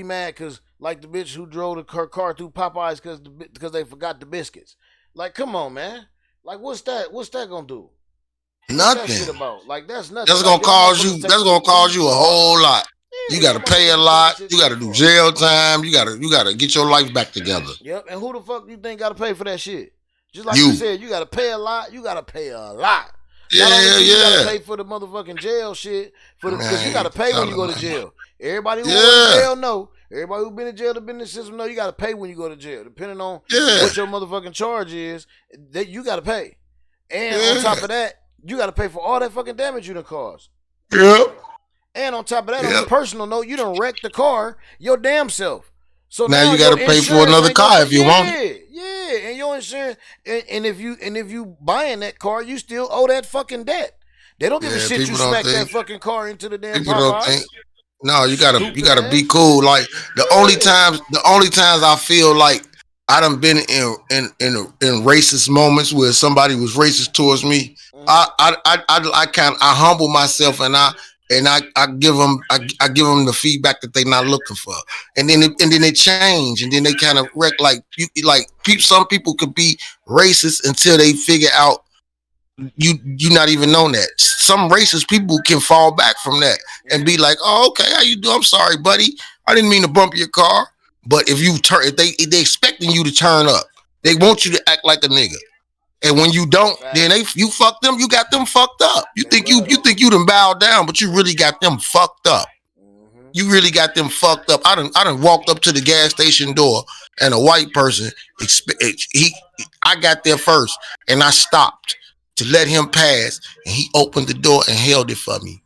mad because like the bitch who drove her car through Popeyes because they forgot the biscuits. Like, come on, man. Like, what's that gonna do? Nothing. What's that shit about? Like, that's nothing. That's gonna cause you. That's gonna cause you a whole lot. You gotta pay a lot. You gotta do jail time. You gotta get your life back together. Yep. And who the fuck you think gotta pay for that shit? Just like you said, you gotta pay a lot. You gotta pay a lot. Yeah. You gotta pay for the motherfucking jail shit because you gotta pay when you go to jail. Everybody who went to jail know. Everybody who been in jail, the business system know you gotta pay when you go to jail. Depending on what your motherfucking charge is, that you gotta pay. And on top of that, you gotta pay for all that fucking damage you done caused. Yep. And on top of that, on a personal note, you done wrecked the car your damn self. So now you gotta pay for another car if you want it. Yeah, and your insurance, and if you buying that car, you still owe that fucking debt. They don't give a shit you smack that fucking car into the damn Popeyes. No, you gotta be cool. Like the only times I feel like I done been in racist moments where somebody was racist towards me. I humble myself and I give them the feedback that they're not looking for, and then they change, and then they kind of wreck. Some people could be racist until they figure out you not even know that. Some racist people can fall back from that and be like, "Oh, okay, how you do? I'm sorry, buddy. I didn't mean to bump your car." But if they expecting you to turn up, they want you to act like a nigga. And when you don't, then you fuck them. You got them fucked up. You think you done bowed down, but you really got them fucked up. You really got them fucked up. I done walked up to the gas station door and a white person, I got there first, and I stopped to let him pass, and he opened the door and held it for me.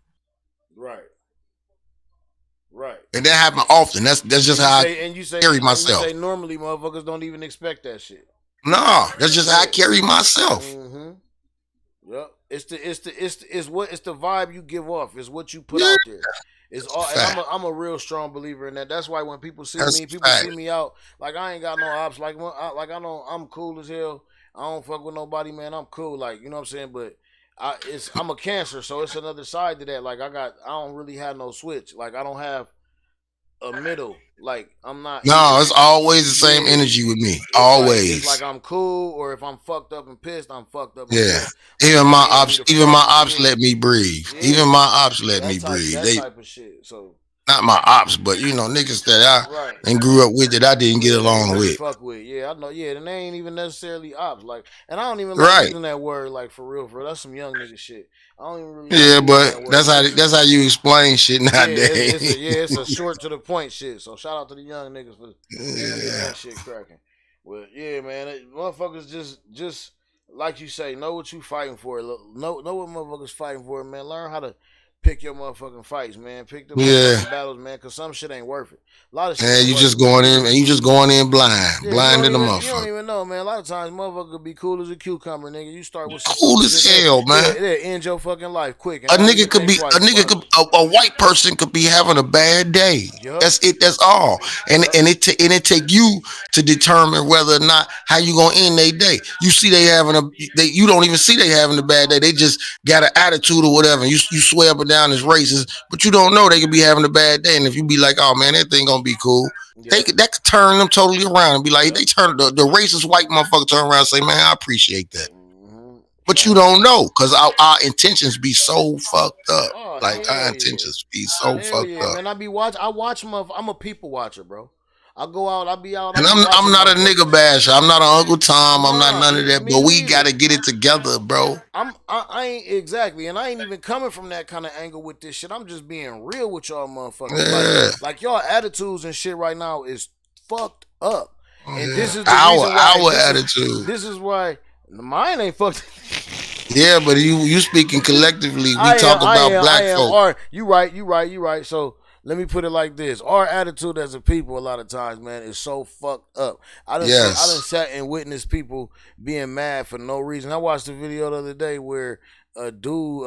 Right. Right. And that happened often. That's just how I carry myself. You say normally motherfuckers don't even expect that shit. No, that's just how I carry myself. Mm-hmm. Yep. It's the vibe you give off. It's what you put out there. It's all. And I'm a real strong believer in that. That's why when people see me, see me out. Like I ain't got no ops. Like I know I'm cool as hell. I don't fuck with nobody, man. I'm cool. Like you know what I'm saying. But I'm a Cancer, so it's another side to that. Like I don't really have no switch. Like I don't have a middle. Like I'm not. No, it's always the same energy with me. Always. It's like I'm cool, or if I'm fucked up and pissed, I'm fucked up. Yeah. Even my ops let me breathe. Yeah. Even my ops let me breathe. That type of shit. So. Not my ops, but you know niggas that I and grew up with that I didn't get along with. Fuck with, yeah, I know, yeah, and they ain't even necessarily ops, like, and I don't even like using that word, like for real. That's some young nigga shit. I don't even really. Yeah, but that's how you explain shit nowadays. It's a short to the point shit. So shout out to the young niggas for that shit cracking. Well, yeah, man, motherfuckers just like you say, know what you fighting for. Know what motherfuckers fighting for, man. Learn how to pick your motherfucking fights, man. Pick the battles, man, because some shit ain't worth it. A lot of shit. And you just going in blind in the motherfucker. You don't even know, man. A lot of times, motherfucker could be cool as a cucumber, nigga. You start with cool as hell, man. It end your fucking life quick. A white person could be having a bad day. Yep. That's it. That's all. And it take you to determine whether or not how you gonna end their day. You see you don't even see they having a bad day. They just got an attitude or whatever. And you swear up and down as racist, but you don't know they could be having a bad day. And if you be like, oh man, that thing gonna be cool, that could turn them totally around and be like, they turn the racist white motherfucker turn around and say, man, I appreciate that. But you don't know because our intentions be so fucked up. Our intentions be so fucked up. Man, I watch I'm a people watcher, bro. I go out, I be out. And I'm not a nigga basher. I'm not an Uncle Tom. I'm not none of that. But we gotta get it together, bro. I ain't exactly, and I ain't even coming from that kind of angle with this shit. I'm just being real with y'all motherfuckers. Yeah. Like y'all attitudes and shit right now is fucked up. And this is the our attitude. This is why mine ain't fucked. Yeah, but you speaking collectively. We talk about black folk. You right. So let me put it like this. Our attitude as a people a lot of times, man, is so fucked up. I done sat and witnessed people being mad for no reason. I watched a video the other day where a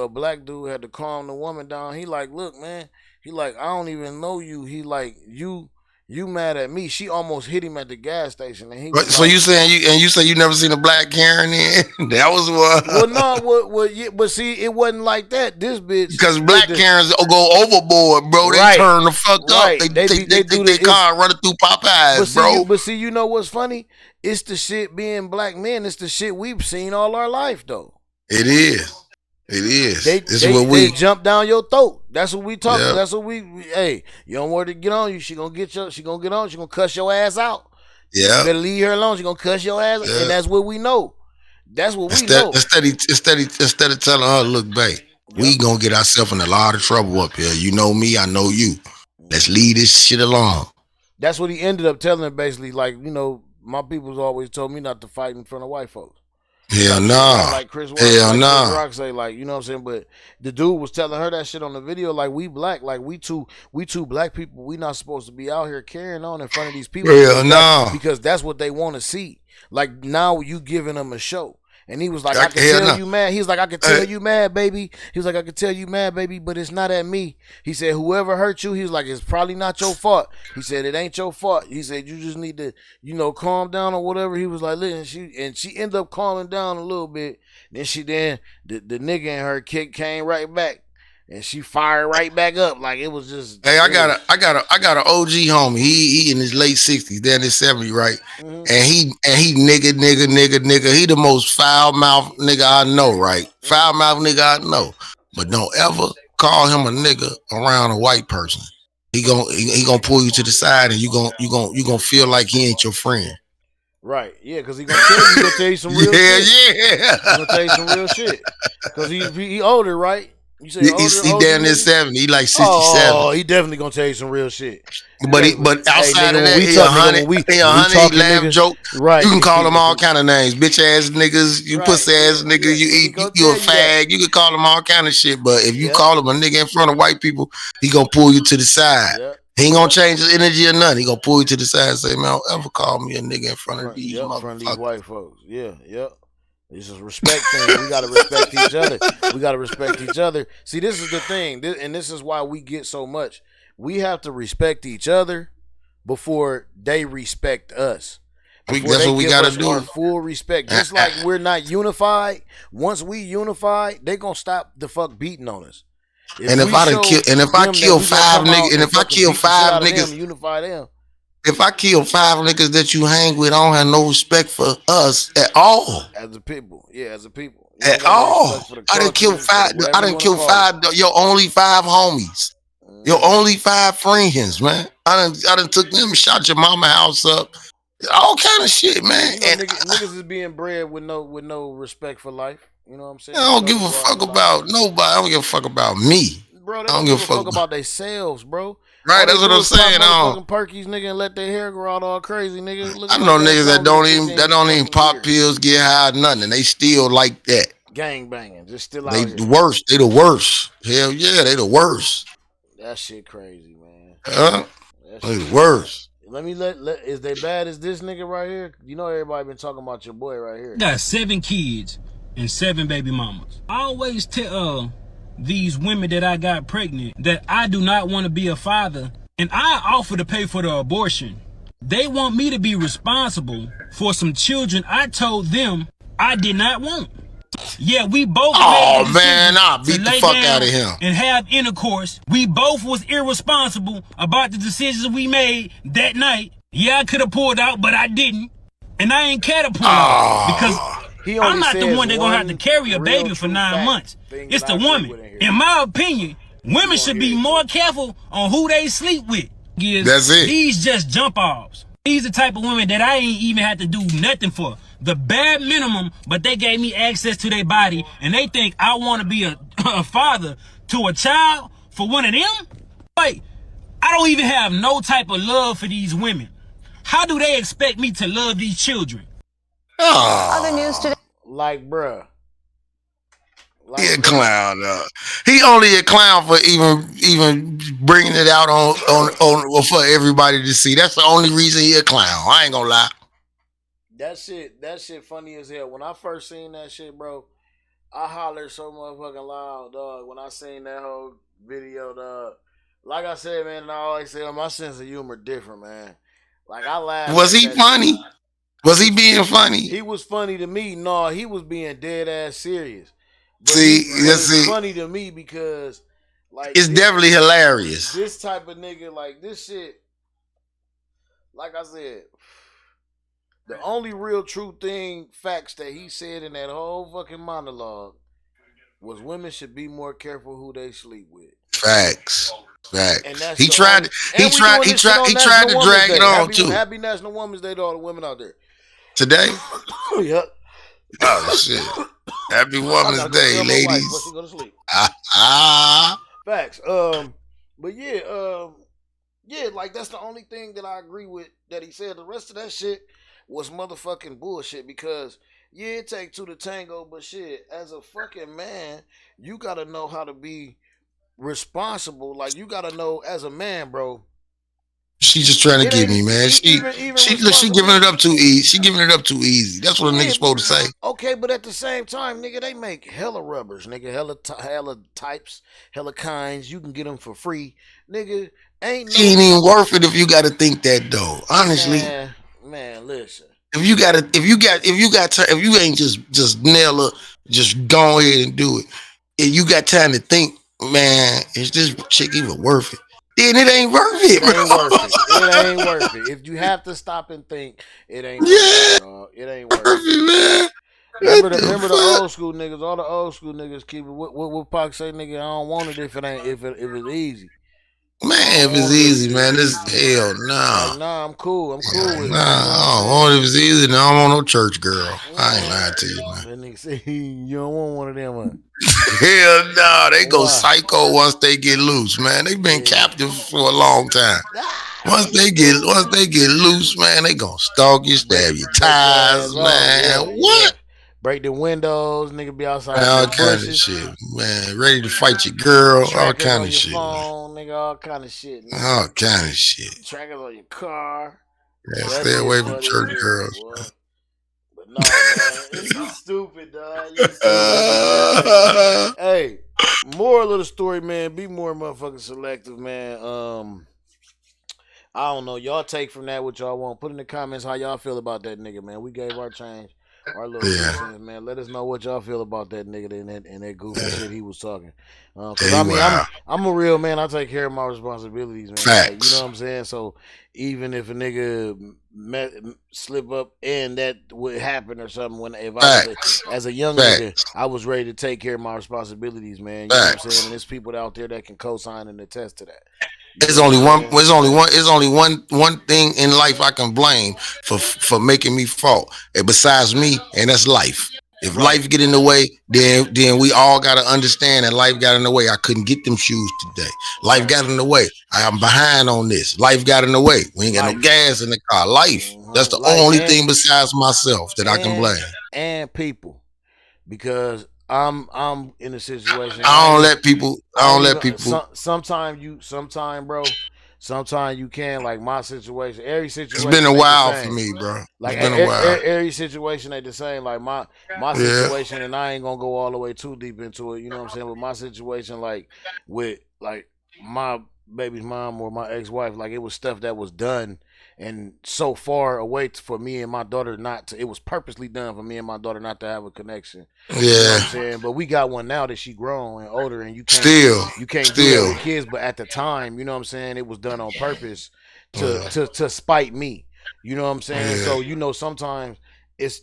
black dude had to calm the woman down. He like, look, man. He like, I don't even know you. He like, you mad at me. She almost hit him at the gas station. And he was so like, you say you never seen a black Karen in? That was what. But see, it wasn't like that. This bitch. Because black Karens go overboard, bro. They turn the fuck up. They do their car running through Popeyes, bro. But see, you know what's funny? It's the shit being black men. It's the shit we've seen all our life, though. It is. They jump down your throat. That's what we talking. Yep. That's what we. Hey, you don't want her to get on you. She gonna get on. She gonna cuss your ass out. Yeah. You better leave her alone. She gonna cuss your ass, and that's what we know. That's what we know. Instead of telling her, look, babe, we gonna get ourselves in a lot of trouble up here. You know me, I know you. Let's leave this shit alone. That's what he ended up telling her, basically. Like, you know, my people's always told me not to fight in front of white folks. Hell no. Like Chris Rock say, like, you know what I'm saying? But the dude was telling her that shit on the video, like, we black, like we two black people, we not supposed to be out here carrying on in front of these people. Because that's what they want to see. Like, now you giving them a show. And he was like, I can tell you mad. He was like, I can tell you mad, baby. He was like, I can tell you mad, baby, but it's not at me. He said, whoever hurt you, he was like, it's probably not your fault. He said, it ain't your fault. He said, you just need to, you know, calm down or whatever. He was like, listen, she ended up calming down a little bit. Then the nigga in her came right back. And she fired right back up, like it was just. Hey, I got an OG homie. He in his late 60s, then his 70s, right? Mm-hmm. And he nigga. He the most foul mouth nigga I know, right? Foul mouth nigga I know. But don't ever call him a nigga around a white person. He gonna pull you to the side, and you gonna feel like he ain't your friend. Right, yeah, because he gonna tell you some real shit. Yeah. He gonna tell you some real shit. Because he older, right? You say he down there 70. He like 67. Oh, he definitely gonna tell you some real shit. But outside of that, he a honey, laugh joke. Right. You can call him all kind of names, bitch ass niggas, you pussy ass nigga, you a fag. You can call him all kind of shit. But if you call him a nigga in front of white people, he gonna pull you to the side. He ain't gonna change his energy or nothing. He gonna pull you to the side and say, man, don't ever call me a nigga in front of these white folks. Yeah. This is a respect thing. We gotta respect each other. We gotta respect each other. See, this is the thing, and this is why we get so much. We have to respect each other before they respect us. That's what we gotta do. Our full respect. Just like we're not unified. Once we unify, they gonna stop the fuck beating on us. If I kill five niggas, unify them. If I kill 5 niggas that you hang with, I don't have no respect for us at all. As a people. At all. I didn't kill 5. I didn't kill 5. Your only 5 homies. Your only 5 friends, man. I done took them and shot your mama house up. All kind of shit, man. You know, and niggas is being bred with no respect for life. You know what I'm saying? I don't give a fuck about nobody. I don't give a fuck about me. Bro, they don't give a fuck about themselves, bro. Right, that's what I'm saying. Fucking perkies, nigga, and let their hair grow out all crazy, nigga. I know niggas that don't even pop pills, get high, nothing, and they still like that. Gang banging, just still out They here. the worst. They the worst. Hell yeah, they the worst. That shit crazy, man. They the worst. Let me is they bad as this nigga right here? You know everybody been talking about your boy right here. Got 7 kids and 7 baby mamas. I always tell these women that I got pregnant that I do not want to be a father, and I offer to pay for the abortion. They want me to be responsible for some children I told them I did not want. Yeah, we both I'll beat the fuck out of him and have intercourse. We both was irresponsible about the decisions we made that night. Yeah, I could have pulled out, but I didn't, and I ain't care to pull out because I'm not the one that's gonna have to carry a baby for 9 months. It's the woman. In my opinion, women should be more careful on who they sleep with. That's it. These just jump offs. These the type of women that I ain't even had to do nothing for. The bare minimum, but they gave me access to their body, and they think I want to be a father to a child for one of them? Like, I don't even have no type of love for these women. How do they expect me to love these children? Other news today. Like, bruh. He a clown. He only a clown for even bringing it out on for everybody to see. That's the only reason he a clown. I ain't gonna lie. That shit funny as hell. When I first seen that shit, bro, I hollered so motherfucking loud, dog. When I seen that whole video, dog. Like I said, man, and I always say, my sense of humor different, man. Like I laughed. Was he funny? Was he being funny? He was funny to me. No, he was being dead ass serious. But it's funny to me because, like, it's definitely hilarious. This type of nigga, like this shit. Like I said, the only real true facts that he said in that whole fucking monologue was women should be more careful who they sleep with. Facts. And he tried to drag it on too. Happy National Women's Day to all the women out there. Today? Yep. Oh shit. Happy Women's Day, ladies. She go to sleep. Facts. But yeah, like that's the only thing that I agree with that he said. The rest of that shit was motherfucking bullshit because it take 2 to tango, but shit, as a fucking man, you gotta know how to be responsible. Like you gotta know as a man, bro. She just trying to get me, man. She giving it up too easy. She giving it up too easy. That's what a nigga's supposed to say. Okay, but at the same time, nigga, they make hella rubbers, nigga, hella types, hella kinds. You can get them for free, nigga. Ain't even worth it if you got to think that though. Honestly, man, listen. If you ain't just nail it, just go ahead and do it. If you got time to think, man, is this chick even worth it? Then it ain't worth it, bro. It ain't worth it. If you have to stop and think, it ain't worth it, dog. It ain't worth it, man. Remember the old school niggas. All the old school niggas keep it. What Pac say, nigga? I don't want it if it's easy. Man, if it's easy, man, this hell nah. Like, nah, I'm cool. I'm cool with it. Nah, if it's easy, no, I don't want no church girl. I ain't lying to you, man. That nigga say you don't want one of them, huh? Hell no, they go psycho once they get loose, man. They've been captive for a long time. Once they get loose, man, they gonna stalk you, stab your tires, man. What? Break the windows, nigga be outside All the kind of shit, man. Ready to fight your girl, all kind of shit. Phone, nigga, all kind of shit. Nigga. All kind of shit. Trackers on your car. Yeah, stay away from church girls. Boy. But no, man, you stupid, dog. You stupid. Hey, moral of the story, man, be more motherfucking selective, man. I don't know. Y'all take from that what y'all want. Put in the comments how y'all feel about that nigga, man. We gave our change. Our little cents, man. Let us know what y'all feel about that nigga and that goofy shit he was talking. Cause I mean, I'm a real man. I take care of my responsibilities, man. Facts. Like, you know what I'm saying? So even if a nigga slip up and that would happen or something, as a young nigga, I was ready to take care of my responsibilities, man. You know what I'm saying? And there's people out there that can co-sign and attest to that. There's only one thing in life I can blame for making me fall, and besides me, and that's life. If life get in the way, then we all gotta understand that life got in the way. I couldn't get them shoes today. Life got in the way. I'm behind on this. Life got in the way. We ain't got no gas in the car. Life. That's the only thing besides myself that I can blame. And people, because I'm in a situation. I don't let people. Sometimes you can, like my situation. Every situation. It's been a while for me, bro. Like it's been a while. Every situation ain't the same. Like my situation, and I ain't gonna go all the way too deep into it. You know what I'm saying? But my situation, like with like my baby's mom or my ex-wife, like it was stuff that was done and so far away for me and my daughter not to. It was purposely done for me and my daughter not to have a connection. Yeah, you know what I'm saying? But we got one now that she grown and older, and you can't do that with kids. But at the time, you know what I'm saying, it was done on purpose to spite me. You know what I'm saying? So you know sometimes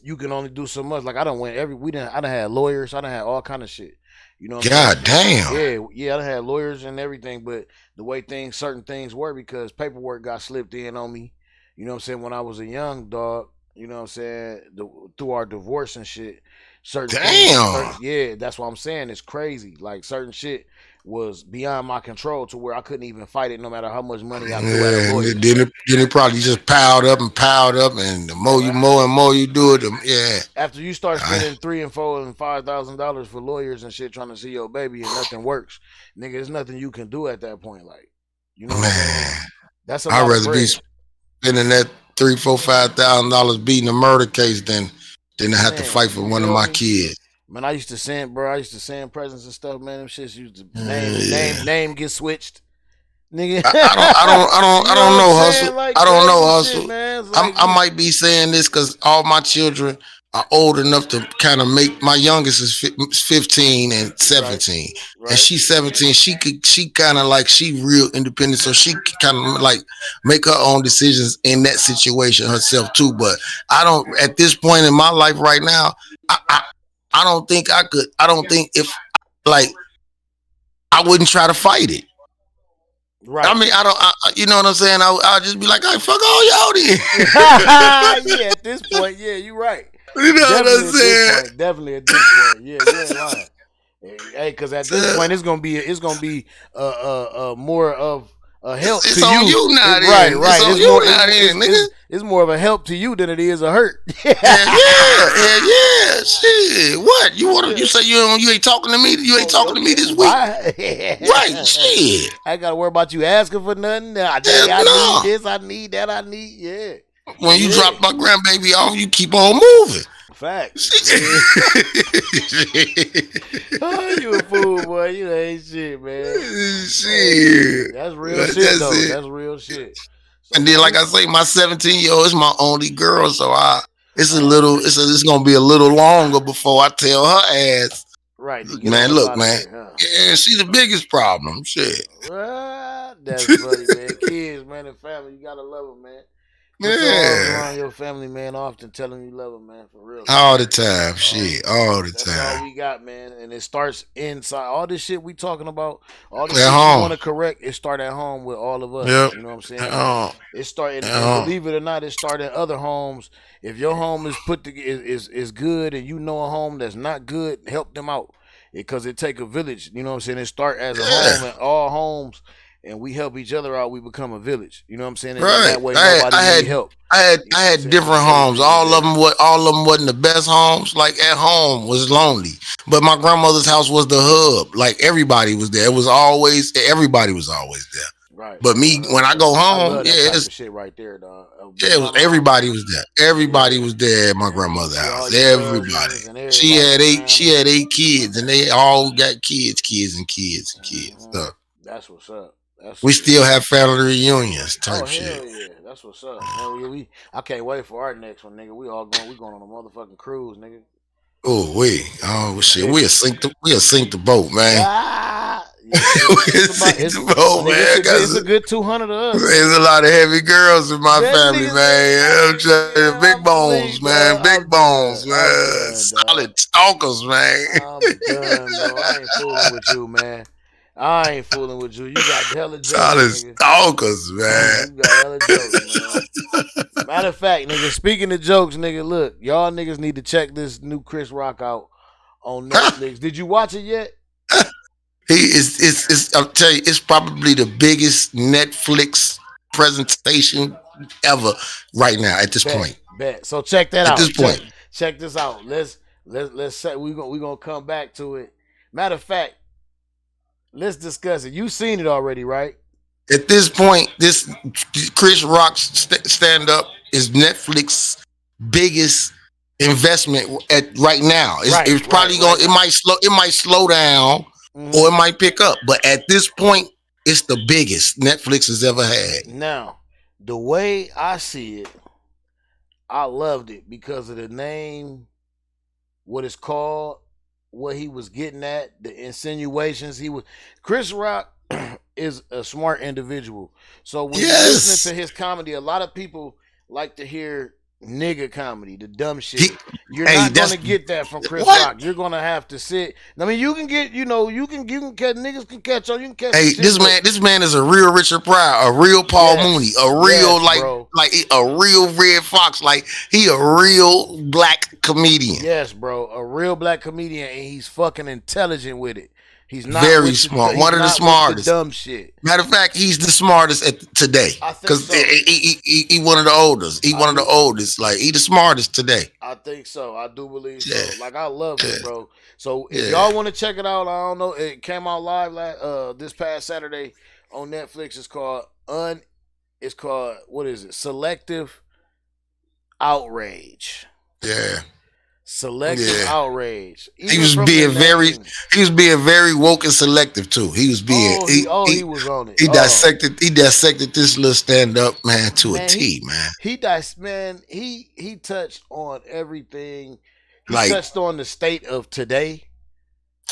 you can only do so much. Like I done had lawyers, I done had all kind of shit. You know what God damn. Yeah, I done had lawyers and everything, but the way certain things were, because paperwork got slipped in on me. You know what I'm saying? When I was a young dog, you know what I'm saying? Through our divorce and shit. That's what I'm saying. It's crazy. Like certain shit was beyond my control to where I couldn't even fight it no matter how much money I threw at a lawyer. Then it probably just piled up, and the more you mow and more you do it, After you start spending $3,000 and $4,000 and $5,000 for lawyers and shit trying to see your baby and nothing works, nigga, there's nothing you can do at that point. Like, you know, that's a lot I'd of rather bread. be spending that $3,000, $4,000, $5,000 beating a murder case than to have to fight for one of my kids. Man, I used to send presents and stuff, man. Them shits used to name get switched. Nigga. I don't know hustle. Like, I don't know hustle. Shit, man. Like, I might be saying this because all my children are old enough to kind of make. My youngest is 15 and 17, and she's 17. She kind of like, she real independent, so she kind of like make her own decisions in that situation herself too. But I don't, at this point in my life right now, I don't think I could. I don't think if like I wouldn't try to fight it. Right. I mean, you know what I'm saying? I'll just be like, "I fuck all y'all then." Yeah, at this point, yeah, you're right. You know what I'm saying? Definitely at this point, yeah, you ain't lying. Hey, because at this point, it's gonna be more of a help it's to you. It's on you now, right. It's on you now, nigga. It's more of a help to you than it is a hurt. Yeah. Shit. What you want? You say you ain't talking to me? You ain't talking to me this week? Right. Shit. I ain't gotta worry about you asking for nothing. I need this. I need that. I need. Yeah. When you drop my grandbaby off, you keep on moving. Facts. Oh, you a fool, boy. You ain't shit, man. Shit. That's real shit, though. That's real shit. So, and then, like I say, my 17-year-old is my only girl, so it's gonna be a little longer before I tell her ass. Right. Man, look, man. Yeah, she's the biggest problem. Shit. That's funny, man. Kids, man, and family, you gotta love them, man. Put your arms around your family, man. Often tell them you love them, man. For real. All the time, all the That's time. all we got, man. And it starts inside. All this shit we talking about, all this At shit home. you want to correct, it start at home with all of us. Yep. You know what I'm saying? At home. It started, and believe it or not, it started in other homes. If your home is is good, and you know a home that's not good, help them out, because it take a village. You know what I'm saying? It start as a home, and all homes. And we help each other out. We become a village. You know what I'm saying? And that way, nobody need help. I had different homes. All of them wasn't the best homes. Like at home was lonely, but my grandmother's house was the hub. Like everybody was there. It was always everybody was always there. Right. But me, when I go home, it's shit right there, dog. Yeah, it was everybody was there. Everybody was there at my grandmother's house. Everybody. She had 8 kids, and they all got kids. So that's what's up. We still have family reunions type shit. Hell yeah, that's what's up. Man, I can't wait for our next one, nigga. We going on a motherfucking cruise, nigga. Oh shit, we'll sink the boat, man. We'll sink the boat, man. It's a good 200 of us. There's a lot of heavy girls in my family, man. I'm telling you, big bones, man. Big bones, man. Solid stalkers, man. I'm done, bro. I ain't fooling with you, man. I ain't fooling with you. You got hella jokes, solid nigga. stalkers, man. You got hella jokes, man. Matter of fact, nigga, speaking of jokes, nigga, look, y'all niggas need to check this new Chris Rock out on Netflix. Did you watch it yet? I'll tell you, it's probably the biggest Netflix presentation ever right now at this point. Bet. So check that out. At this point. Check this out. Let's say we're gonna come back to it. Matter of fact, let's discuss it. You've seen it already, right? At this point, this Chris Rock's stand up is Netflix's biggest investment right now. It's probably going. It might slow down, or it might pick up. But at this point, it's the biggest Netflix has ever had. Now, the way I see it, I loved it because of the name, what it's called, what he was getting at, the insinuations he was. Chris Rock is a smart individual. So when you listen to his comedy, a lot of people like to hear nigga comedy, the dumb shit. You're not gonna get that from Chris Rock. You're gonna have to sit. I mean, you can get, you can catch niggas can catch on. You can catch. Hey, this man is a real Richard Pryor, a real Paul Mooney, a real like a real Red Fox. Like he a real black comedian. Yes, bro, a real black comedian, and he's fucking intelligent with it. He's not very smart. One of the smartest. Dumb shit. Matter of fact, he's the smartest today because he one of the oldest. He one of the oldest. Like he the smartest today. I think so. I do believe so. Like I love it, bro. So if y'all want to check it out, I don't know. It came out live this past Saturday on Netflix. It's called what is it? Selective Outrage. Yeah. Selective outrage. He was being very woke and selective too. He was being he was on it. He dissected this little stand up man to a T, man. He touched on everything. He touched on the state of today.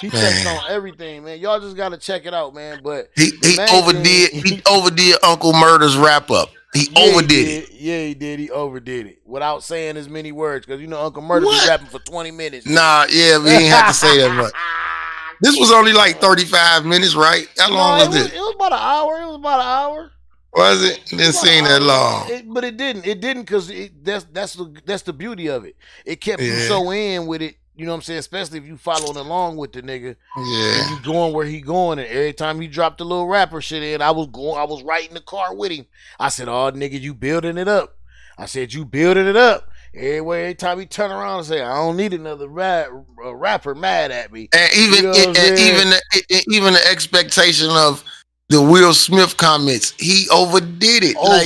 He touched on everything, man. Y'all just gotta check it out, man. But he overdid Uncle Murda's wrap up. He overdid it. Yeah, he did. He overdid it without saying as many words because Uncle Murda was rapping for 20 minutes. Nah, yeah, we ain't have to say that much. This was only like 35 minutes, right? How long was it? It was about an hour. Was it? It didn't seem that long. But it didn't. It didn't because that's the beauty of it. It kept you so in with it. You know what I'm saying? Especially if you following along with the nigga. Yeah. And you going where he going. And every time he dropped a little rapper shit in, I was right in the car with him. I said, oh, nigga, you building it up. Every time he turn around and say, I don't need another rapper mad at me. And even the expectation of the Will Smith comments, he overdid it. I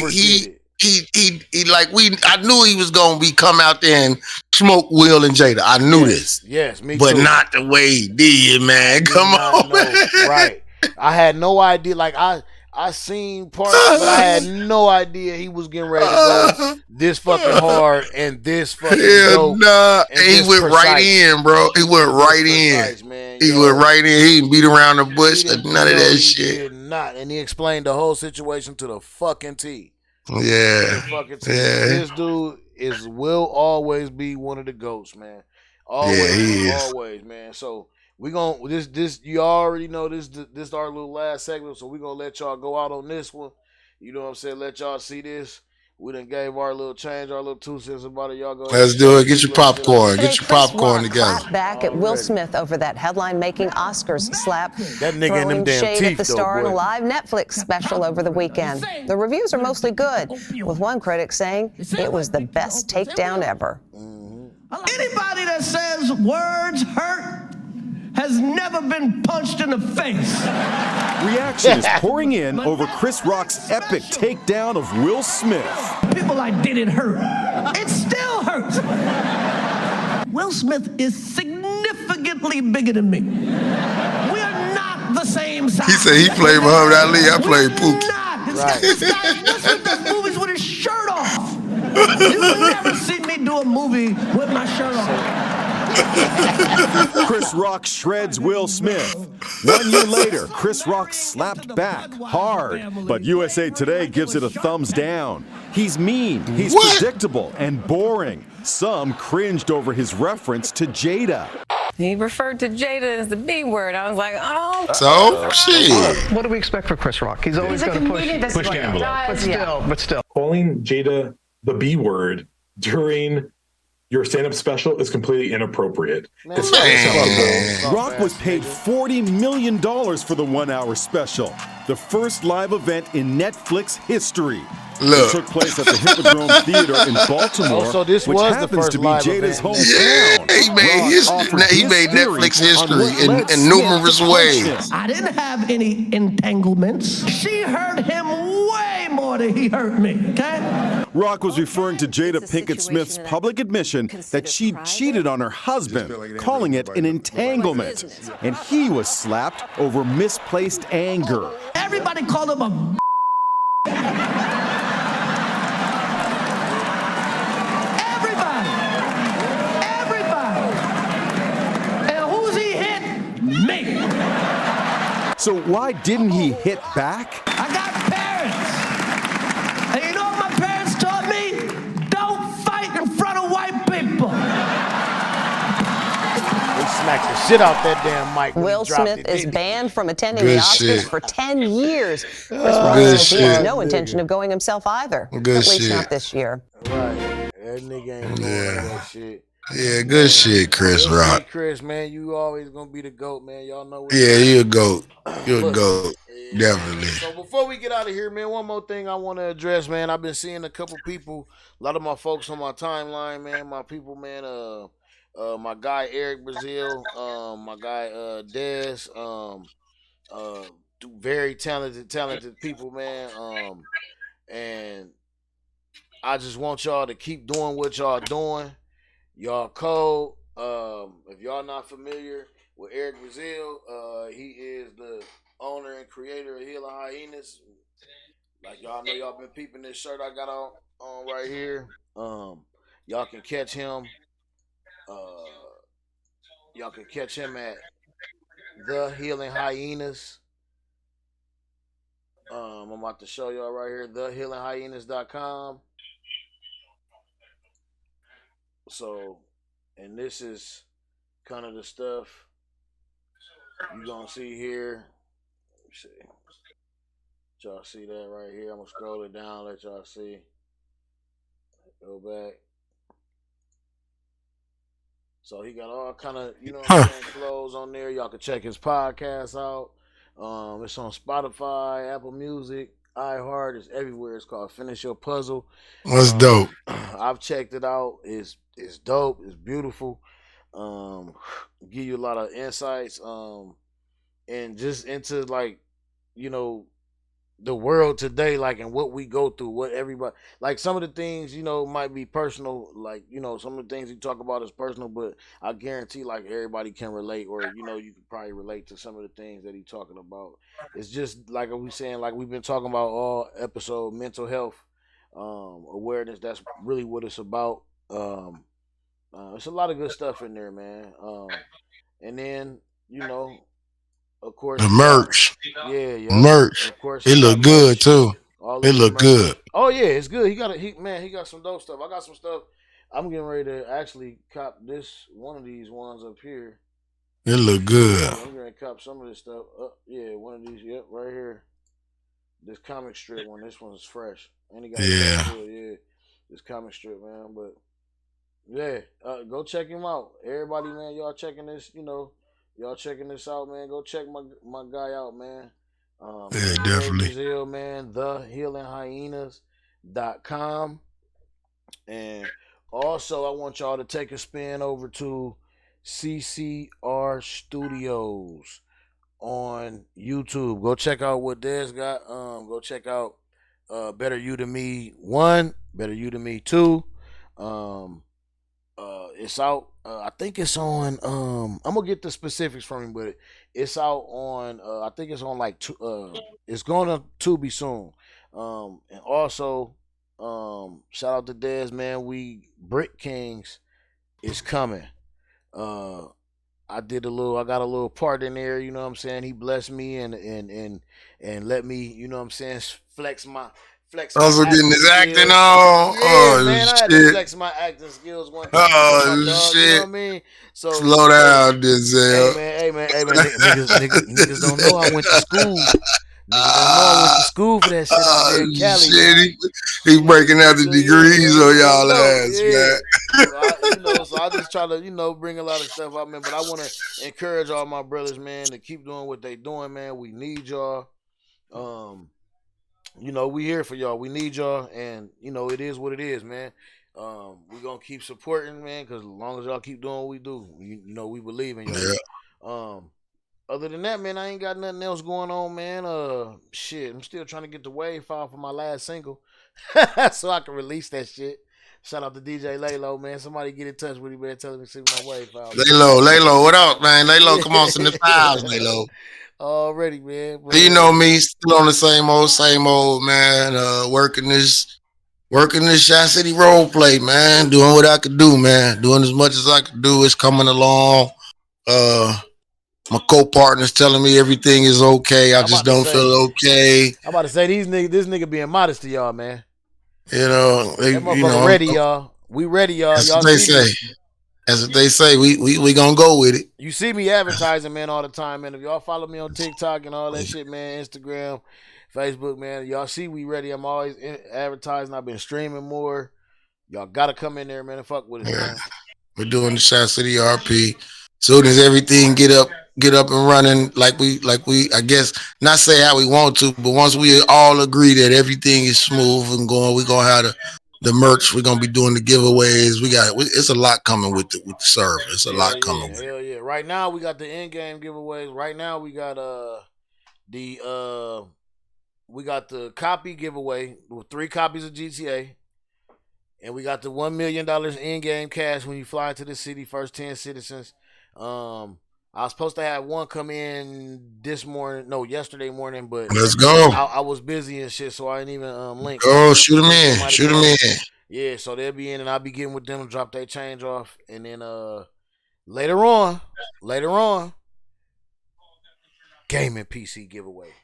knew he was gonna come out there and smoke Will and Jada. I knew this. Yes, me but too. not the way he did, man. Come on, man. Right. I had no idea. Like I seen parts, but I had no idea he was getting ready to go this fucking hard and this fucking dope. Nah, and he went right in, bro. He went right in. Man. He went right in. He didn't beat around the bush. None of that shit. Did not, and he explained the whole situation to the fucking T. Yeah. This dude will always be one of the GOATs, man. Always, he is. always, man. So we gonna this you already know this our little last segment, so we gonna let y'all go out on this one. You know what I'm saying? Let y'all see this. We done gave our little change, our little 2 cents about it. Y'all go ahead. Let's do it. Get your popcorn. Get your popcorn together. Clapped back at Will Smith over that headline-making Oscars slap. That nigga in them damn shade teeth, at the star in a live Netflix special over the weekend. The reviews are mostly good, with one critic saying it was the best takedown ever. Anybody that says words hurt has never been punched in the face. Reaction is pouring in over Chris Rock's epic takedown of Will Smith. People like, did it hurt? It still hurts. Will Smith is significantly bigger than me. We are not the same size. He said he played Muhammad Ali. I played Pookie. This guy does movies with his shirt off. You will never see me do a movie with my shirt off. Chris Rock shreds Will Smith. 1 year later, Chris Rock slapped back hard, but USA Today gives it a thumbs down. He's mean, he's predictable, and boring. Some cringed over his reference to Jada. He referred to Jada as the B word. I was like, oh. So, shit. What do we expect for Chris Rock? He's always going to push the envelope. But still. Calling Jada the B word during your stand-up special is completely inappropriate. It's unacceptable. Rock was paid $40 million for the 1 hour special, the first live event in Netflix history. It took place at the Hippodrome Theater in Baltimore, so this which was happens the first to be live Jada's event. hometown. He made Netflix history in numerous ways. I didn't have any entanglements. She hurt him way more than he hurt me, okay? Rock was referring to Jada Pinkett Smith's public admission that she cheated on her husband, calling it an entanglement. And he was slapped over misplaced anger. Everybody called him a So why didn't he hit back? I got parents. And you know what my parents taught me? Don't fight in front of white people. They smacked the shit out that damn mic. Will Smith is banned from attending the Oscars for 10 years. Chris Rock says he has no intention of going himself either. At least not this year. Right. That nigga ain't doing that shit. Yeah, good shit, Chris Rock. Chris, man, you always gonna be the GOAT, man. Y'all know what you a GOAT. You a GOAT. Definitely. So before we get out of here, man, one more thing I want to address, man. I've been seeing a couple people, a lot of my folks on my timeline, man, my people, man, my guy Eric Brazil, my guy Dez, very talented people, man. And I just want y'all to keep doing what y'all doing. Y'all cold. If y'all not familiar with Eric Brazil, he is the owner and creator of Healing Hyenas. Like y'all know, y'all been peeping this shirt I got on right here. Y'all can catch him. Y'all can catch him at The Healing Hyenas. I'm about to show y'all right here, thehealinghyenas.com. So, and this is kind of the stuff you're going to see here. Let me see. Y'all see that right here? I'm going to scroll it down, let y'all see. Go back. So he got all kind of, you know what I'm saying, clothes on there. Y'all can check his podcast out. It's on Spotify, Apple Music, iHeart. It's everywhere. It's called Finish Your Puzzle. That's dope. I've checked it out. It's dope. It's beautiful. Give you a lot of insights. And just into, like, you know, the world today, like, and what we go through, what everybody, like, some of the things, you know, might be personal, like, you know, some of the things you talk about is personal, but I guarantee, like, everybody can relate, or, you know, you can probably relate to some of the things that he's talking about. It's just, like we saying, like we've been talking about all episode, mental health, awareness, that's really what it's about. It's a lot of good stuff in there, man. And then, you know, of course, the merch. Yeah. Merch. Of course, it look good too. It look good. Oh yeah, it's good. He got some dope stuff. I got some stuff. I'm getting ready to actually cop one of these ones up here. It look good. I'm going to cop some of this stuff. Yeah, one of these. Yep, right here. This comic strip one. This one's fresh. And he got this comic strip, man. But yeah, go check him out. Everybody, man, y'all checking this. Y'all checking this out, man. Go check my guy out, man. Yeah, definitely. Brazil, man. TheHealingHyenas.com. And also, I want y'all to take a spin over to CCR Studios on YouTube. Go check out what Dez got. Go check out Better You Than Me 1, Better You Than Me 2. It's out. I think it's on. I'm gonna get the specifics from him, but it's out on. I think it's on it's going to Tubi soon. And also, shout out to Dez, man. Brick Kings is coming. I got a little part in there. You know what I'm saying? He blessed me and let me. You know what I'm saying? Flex. Also getting his acting on. Yeah, man, I had to flex my acting skills one time. Oh, shit. You know what I mean? So slow down, Denzel. Hey, man. Niggas don't know I went to school. Niggas don't know I went to school for that shit out there in Cali. Shit, he breaking out the degrees on y'all ass, man. So I just try to, bring a lot of stuff out, man. But I want to encourage all my brothers, man, to keep doing what they doing, man. We need y'all. We here for y'all. We need y'all, and it is what it is, man. We gonna keep supporting, man, because as long as y'all keep doing what we do, we believe in y'all. Yeah. Other than that, man, I ain't got nothing else going on, man. Shit, I'm still trying to get the wave file for my last single, so I can release that shit. Shout out to DJ Laylo, man. Somebody get in touch with him, man. Tell him to send my wave file. Laylo, what up, man? Laylo, come on, send the files, Laylo. Already, man. But, you know me, still on the same old, man. Working this Shot City role play, man. Doing what I could do, man. Doing as much as I could do. It's coming along. My co-partner's telling me everything is okay. I just don't feel okay. I'm about to say this nigga being modest to y'all, man. Ready, y'all. We ready, y'all. That's what they say. That's what they say. We gonna go with it. You see me advertising, man, all the time, man. If y'all follow me on TikTok and all that shit, man, Instagram, Facebook, man, y'all see we ready. I'm always advertising. I've been streaming more. Y'all gotta come in there, man, and fuck with us, man. We're doing the Shot City RP. Soon as everything get up and running, like we, I guess, not say how we want to, but once we all agree that everything is smooth and going, we're gonna have the merch. We're gonna be doing the giveaways. It's a lot coming with the server. It's a lot coming. Hell yeah! Right now we got the in-game giveaways. Right now we got the copy giveaway with 3 copies of GTA, and we got the $1 million in-game cash when you fly into the city. First 10 citizens. I was supposed to have one come in yesterday morning, but let's go. I was busy and shit, so I didn't even link. Oh, shoot them in. Yeah, so they'll be in, and I'll be getting with them, drop their change off, and then later on, gaming PC giveaway.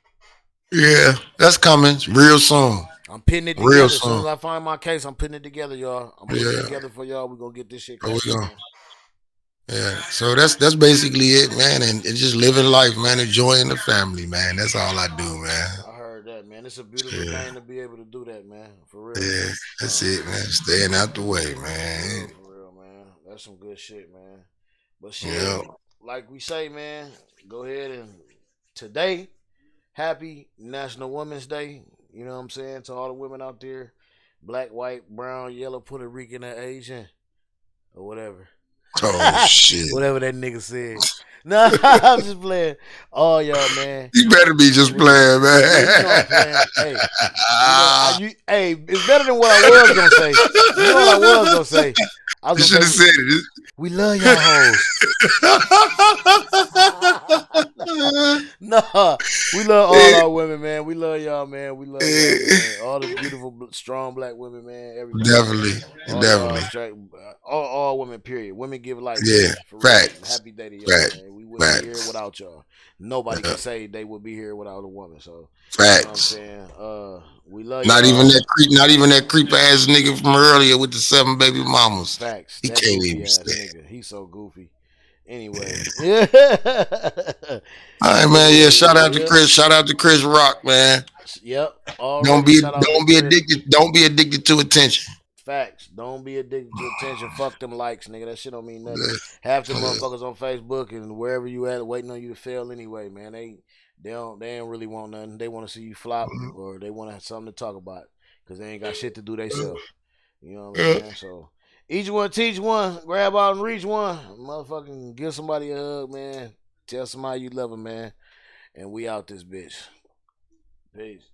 Yeah, that's coming real soon. I'm putting it together. As soon as I find my case, I'm putting it together, y'all. I'm putting it together for y'all. We're gonna get this shit. Yeah, so that's basically it, man, and just living life, man, enjoying the family, man. That's all I do, man. I heard that, man. It's a beautiful thing to be able to do that, man. For real. Yeah, that's it, man. Staying out the way, man. For real, man. That's some good shit, man. But shit, like we say, man, go ahead and today, happy National Women's Day. You know what I'm saying? To all the women out there, black, white, brown, yellow, Puerto Rican, or Asian, or whatever. Oh shit! Whatever that nigga said. Nah, I'm just playing. Oh y'all, man. You better be just playing, man. Hey, it's better than what I was gonna say. You know what I was gonna say? You should have said it. We love y'all hoes. Nah, we love all our women, man. We love y'all, y'all, man. We love y'all, man. All the beautiful, strong black women, man. Everybody. Definitely. All women, period. Women give life. Yeah, for facts. Real. Happy day to y'all, man. We wouldn't be here Facts. without y'all. Nobody can say they would be here without a woman. So, facts. You know what I'm saying? We love not y'all. even that creep. Not even that creep ass nigga from earlier with the 7 baby mamas. Facts. He that can't goofy even ass stand. nigga. He's so goofy. Anyway. All right, man. Yeah, shout out to Chris. Shout out to Chris Rock, man. Yep. Don't be addicted. Don't be addicted to attention. Facts. Don't be addicted to attention. Fuck them likes, nigga. That shit don't mean nothing. Half them motherfuckers on Facebook and wherever you at waiting on you to fail anyway, man. They don't really want nothing. They want to see you flop or they want to have something to talk about because they ain't got shit to do themselves. You know what I'm saying? So each one teach one, grab out and reach one. Motherfucking give somebody a hug, man. Tell somebody you love them, man. And we out this bitch. Peace.